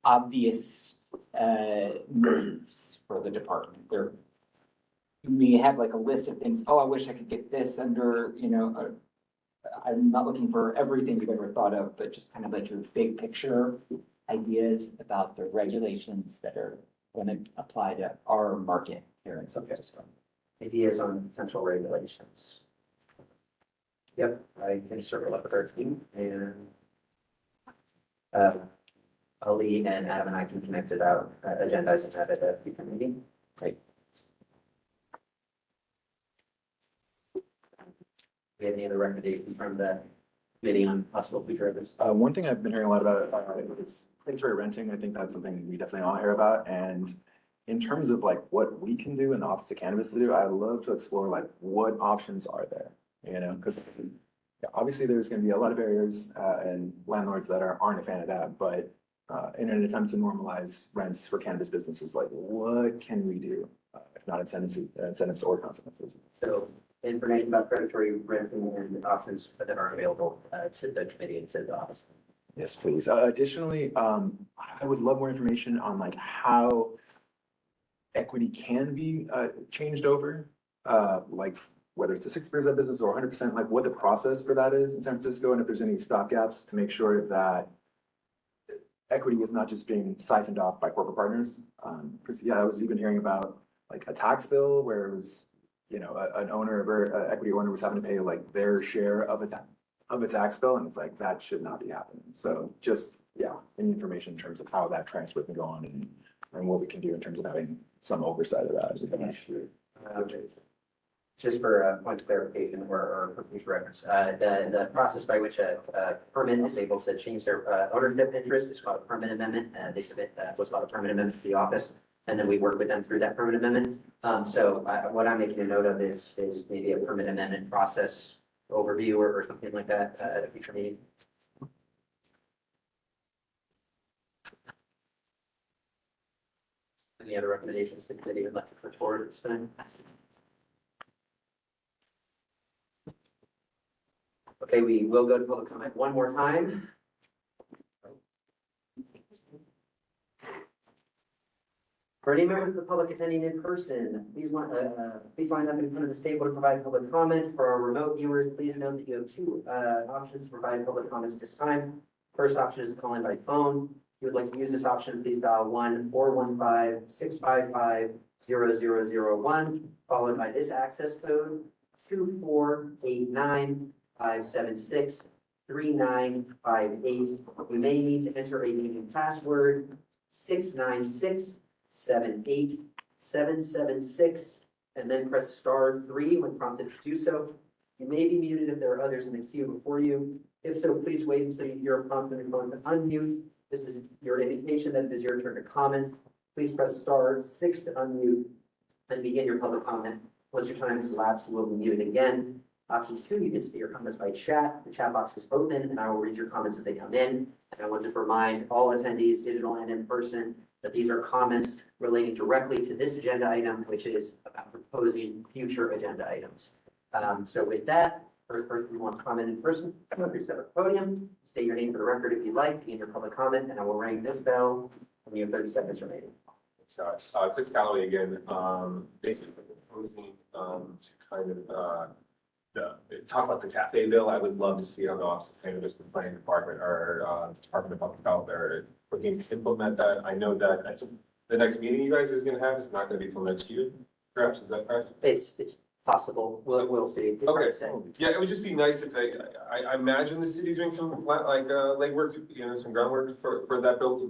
Speaker 8: obvious moves for the department? You may have like a list of things, I wish I could get this under, I'm not looking for everything you've ever thought of, but just kind of like your big picture ideas about the regulations that are going to apply to our market here in San Francisco.
Speaker 1: Ideas on potential regulations. Yep, I can circle up with our team, and Ali and Adam and I can connect about agendizing that at a future meeting. Right. Do we have any other recommendations from the committee on possible future of this?
Speaker 11: One thing I've been hearing a lot about is predatory renting. I think that's something we definitely all hear about. And in terms of like what we can do in the Office of Cannabis to do, I'd love to explore like what options are there, you know, because obviously there's going to be a lot of barriers and landlords that aren't a fan of that. But in an attempt to normalize rents for cannabis businesses, like what can we do, if not incentives or consequences?
Speaker 1: So information about predatory renting and options that are available to the committee and to the office.
Speaker 11: Yes, please. Additionally, I would love more information on like how equity can be changed over, like whether it's a 60% business or 100%, like what the process for that is in San Francisco, and if there's any stopgaps to make sure that equity is not just being siphoned off by corporate partners. Because yeah, I was even hearing about like a tax bill where it was, you know, an owner or equity owner was having to pay like their share of a tax bill, and it's like that should not be happening. So just yeah, any information in terms of how that transfer can go on and what we can do in terms of having some oversight of that.
Speaker 1: Just for a point of clarification or for future reference, the process by which a permit is able to change their ownership interest is called a permit amendment. They submit what's called a permit amendment to the office, and then we work with them through that permit amendment. What I'm making a note of is maybe a permit amendment process overview or something like that at a future meeting. Any other recommendations the committee would like to put forward at this time? Okay, we will go to public comment one more time. For any members of the public attending in person, please line up in front of this table to provide public comment. For our remote viewers, please note that you have two options to provide public comments at this time. First option is to call in by phone. If you would like to use this option, please dial 1-415-655-0001, followed by this access code 2489-576-3958. You may need to enter a unique password 696-78776, and then press *3 when prompted to do so. You may be muted if there are others in the queue before you. If so, please wait until you hear a prompt on your phone to unmute. This is your indication that it is your turn to comment. Please press *6 to unmute and begin your public comment. Once your time has elapsed, you will be muted again. Option 2, you can submit your comments by chat. The chat box is open and I will read your comments as they come in. And I want to just remind all attendees, digital and in person, that these are comments relating directly to this agenda item, which is about proposing future agenda items. So with that, first person who wants to comment in person, come up to your separate podium, state your name for the record if you'd like, begin your public comment, and I will ring this bell when you have 30 seconds remaining.
Speaker 4: Chris Calloway again, basically proposing to kind of talk about the cafe bill. I would love to see on the Office of Cannabis, the Planning Department or Department of Public Health are looking to implement that. I know that I think the next meeting you guys is going to have is not going to be till next year. Perhaps, is that correct?
Speaker 1: It's possible. We'll see. It's hard
Speaker 4: Okay.
Speaker 1: to say.
Speaker 4: Yeah, it would just be nice if I imagine the city's doing some legwork, you know, some groundwork for that bill to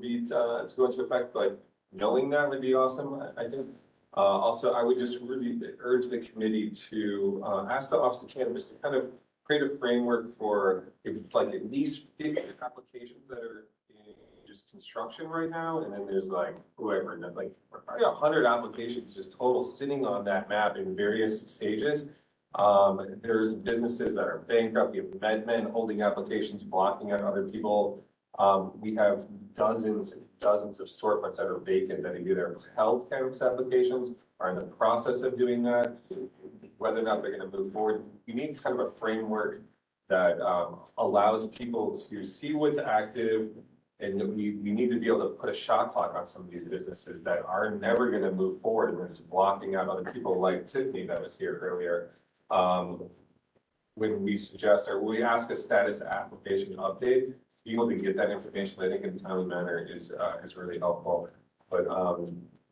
Speaker 4: go into effect, but knowing that would be awesome, I think. Also, I would just really urge the committee to ask the Office of Cannabis to kind of create a framework for like at least 50 applications that are in just construction right now, and then there's like whoever, like probably 100 applications just total sitting on that map in various stages. There's businesses that are bankrupt. We have MedMen holding applications, blocking out other people. We have dozens and dozens of storefronts that are vacant that either held cannabis applications, are in the process of doing that. Whether or not they're going to move forward, we need kind of a framework that allows people to see what's active. And we need to be able to put a shot clock on some of these businesses that are never going to move forward and they're just blocking out other people like Tiffany that was here earlier. When we suggest or we ask a status application update, being able to get that information, I think in a timely manner is really helpful. But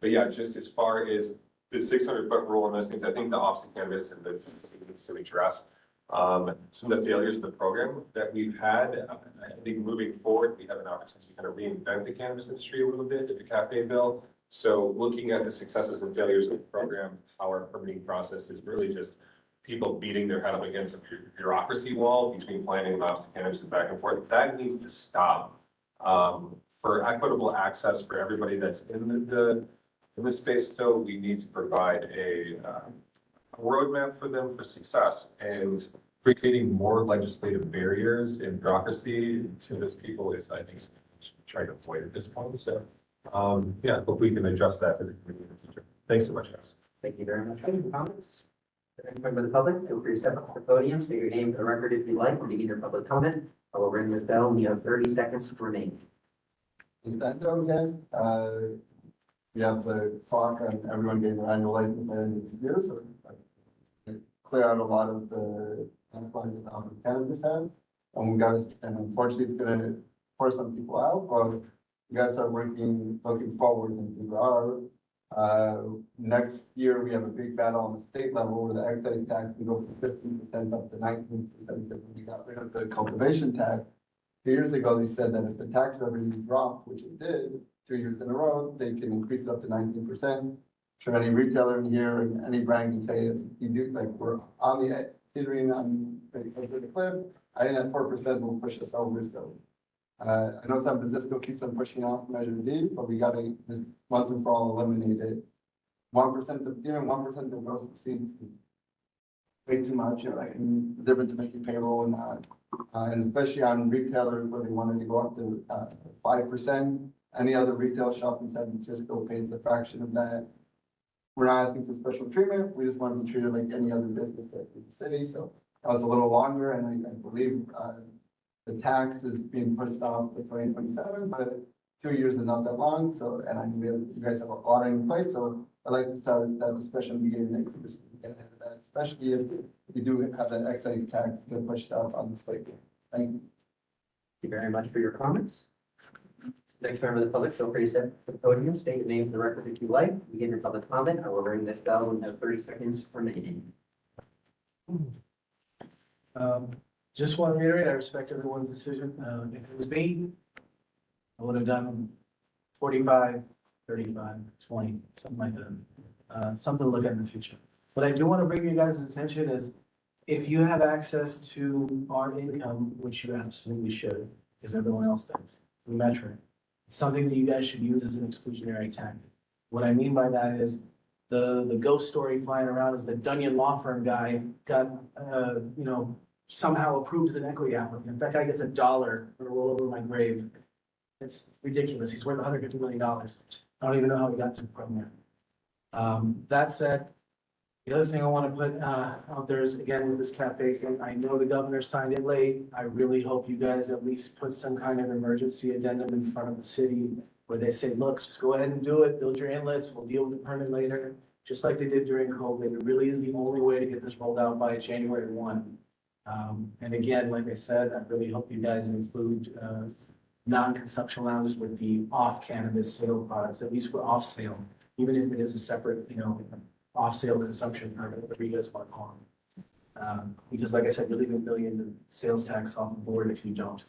Speaker 4: yeah, just as far as the 600-foot rule and those things, I think the Office of Cannabis and the city needs to address some of the failures of the program that we've had. I think moving forward, we have an opportunity to kind of reinvent the cannabis industry a little bit with the cafe bill. So looking at the successes and failures of the program, our permitting process is really just people beating their head up against a bureaucracy wall between planning and Office of Cannabis and back and forth. That needs to stop. For equitable access for everybody that's in the space, so we need to provide a roadmap for them for success, and creating more legislative barriers and bureaucracy to those people is, I think, something we should try to avoid at this point. So, yeah, hope we can address that for the community in the future. Thanks so much, guys.
Speaker 1: Thank you very much. Any comments? Any member of the public, feel free to step up to the podium, state your name for the record if you like, and begin your public comment. I will ring this bell, and you have 30 seconds remaining.
Speaker 15: Evento again, we have the clock on everyone getting their annual license and year, so clear out a lot of the conflicts that cannabis have. And we got, and unfortunately, it's gonna force some people out, but we gotta start looking forward and figure out. Next year, we have a big battle on the state level where the excise tax can go from 15% up to 19%. Because we got rid of the cultivation tax. 2 years ago, they said that if the tax revenue dropped, which it did, 2 years in a row, they can increase it up to 19%. Sure, any retailer in here and any brand can say, if you do, like, we're on the teetering on the cliff, I think that 4% will push us over. So I know San Francisco keeps on pushing off Measure D, but we got to just once and for all eliminate it. 1% of, even 1% of gross receipts way too much, you know, like the difference in making payroll and not. And especially on retailers where they wanted to go up to 5%. Any other retail shop in San Francisco pays a fraction of that. We're not asking for special treatment. We just want to be treated like any other business in the city. So that was a little longer, and I believe the tax is being pushed off to 2027, but 2 years is not that long. So, and I know you guys have a lot in place. So I'd like to start that discussion beginning next year. So we get ahead of that, especially if we do have that excise tax get pushed up on the slate. Thank you.
Speaker 1: Thank you very much for your comments. Next member of the public, feel free to step to the podium, state your name for the record if you like, begin your public comment. I will ring this bell and have 30 seconds remaining.
Speaker 5: Just want to reiterate, I respect everyone's decision. If it was me, I would have done 45, 35, 20, something like that. Something to look at in the future. What I do want to bring you guys' attention is if you have access to our income, which you absolutely should, because everyone else does, the metric, it's something that you guys should use as an exclusionary tactic. What I mean by that is the ghost story flying around is the Dunyan law firm guy got, somehow approved as an equity applicant. That guy gets $1 for a roll over my grave. It's ridiculous. He's worth $150 million. I don't even know how he got to the program. That said, the other thing I want to put out there is, again, with this cafe thing, I know the governor signed it late. I really hope you guys at least put some kind of emergency addendum in front of the city where they say, look, just go ahead and do it, build your inlets, we'll deal with the permit later, just like they did during COVID. It really is the only way to get this rolled out by January 1. And again, like I said, I really hope you guys include non-consumption lounges with the off-cannabis sale products, at least for off-sale, even if it is a separate, off-sale consumption permit, whatever you guys want to call them. Because like I said, you're leaving millions of sales tax off the board if you don't.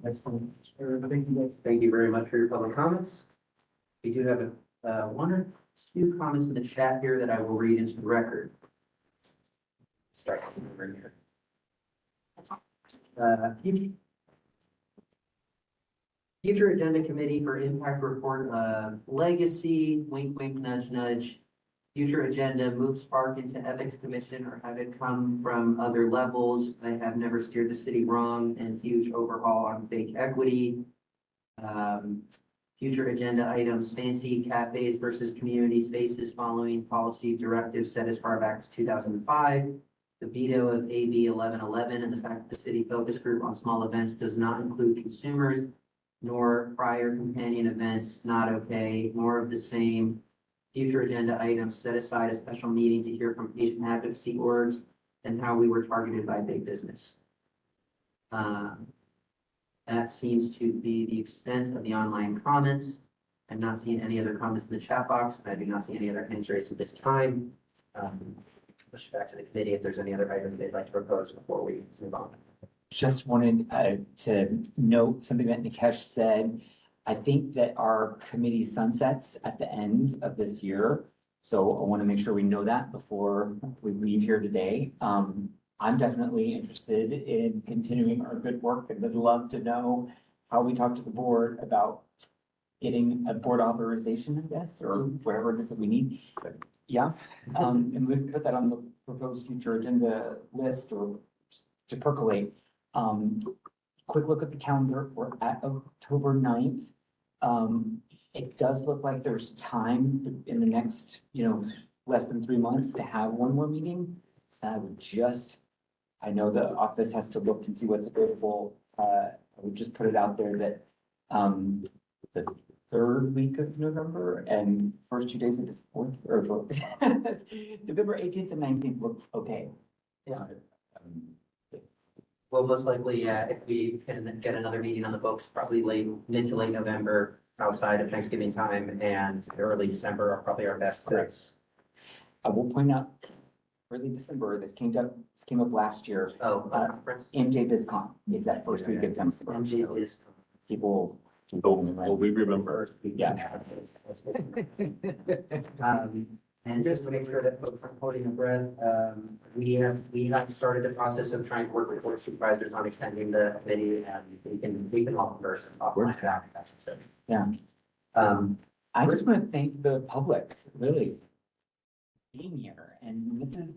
Speaker 5: Next one.
Speaker 1: Thank you very much for your public comments. We do have one or two comments in the chat here that I will read into the record. Start over here. Future Agenda Committee for Impact Report of Legacy, wink, wink, nudge, nudge. Future agenda, move Spark into Ethics Commission or have it come from other levels. I have never steered the city wrong, and huge overhaul on fake equity. Future agenda items, fancy cafes versus community spaces following policy directives set as far back as 2005. The veto of AB 1111 and the fact that the city focus group on small events does not include consumers, nor prior companion events, not okay, more of the same. Future agenda items, set aside a special meeting to hear from patient advocacy orgs and how we were targeted by big business. That seems to be the extent of the online comments. I'm not seeing any other comments in the chat box, and I do not see any other hands raised at this time. Push it back to the committee if there's any other items they'd like to propose before we move on.
Speaker 8: Just wanted to note something that Nikesh said. I think that our committee sunsets at the end of this year. So I want to make sure we know that before we leave here today. I'm definitely interested in continuing our good work and would love to know how we talk to the board about getting a board authorization, I guess, or whatever it is that we need. Yeah, and we put that on the proposed future agenda list or to percolate. Quick look at the calendar, we're at October 9th. It does look like there's time in the next, less than 3 months to have one more meeting. I know the office has to look and see what's available. I would just put it out there that, the third week of November and first 2 days of the fourth, or November 18th and 19th look okay.
Speaker 1: Yeah. Well, most likely, if we can get another meeting on the books, probably mid to late November, outside of Thanksgiving time, and early December are probably our best dates.
Speaker 8: I will point out, early December, this came up last year.
Speaker 1: Oh, conference?
Speaker 8: MJ BizCon is that first week of December.
Speaker 1: MJ is.
Speaker 8: People.
Speaker 2: We remember.
Speaker 8: Yeah.
Speaker 1: And just to make sure that folks aren't holding their breath, we have started the process of trying to work with board supervisors on extending the committee, and we can all converse and talk about that. That's it.
Speaker 8: Yeah. I just want to thank the public, really, for being here. And this is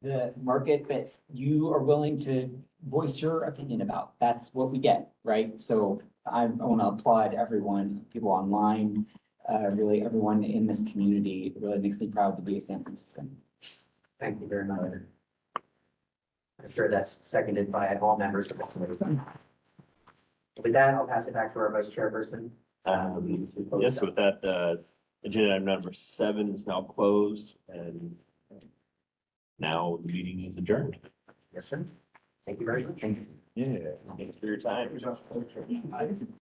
Speaker 8: the market that you are willing to voice your opinion about. That's what we get, right? So I want to applaud everyone, people online, really everyone in this community. It really makes me proud to be a San Franciscan.
Speaker 1: Thank you very much. I'm sure that's seconded by all members of the committee. With that, I'll pass it back to our vice chairperson.
Speaker 2: Yes, with that, agenda item number 7 is now closed, and now the meeting is adjourned.
Speaker 1: Yes, sir. Thank you very much.
Speaker 2: Yeah, thanks for your time.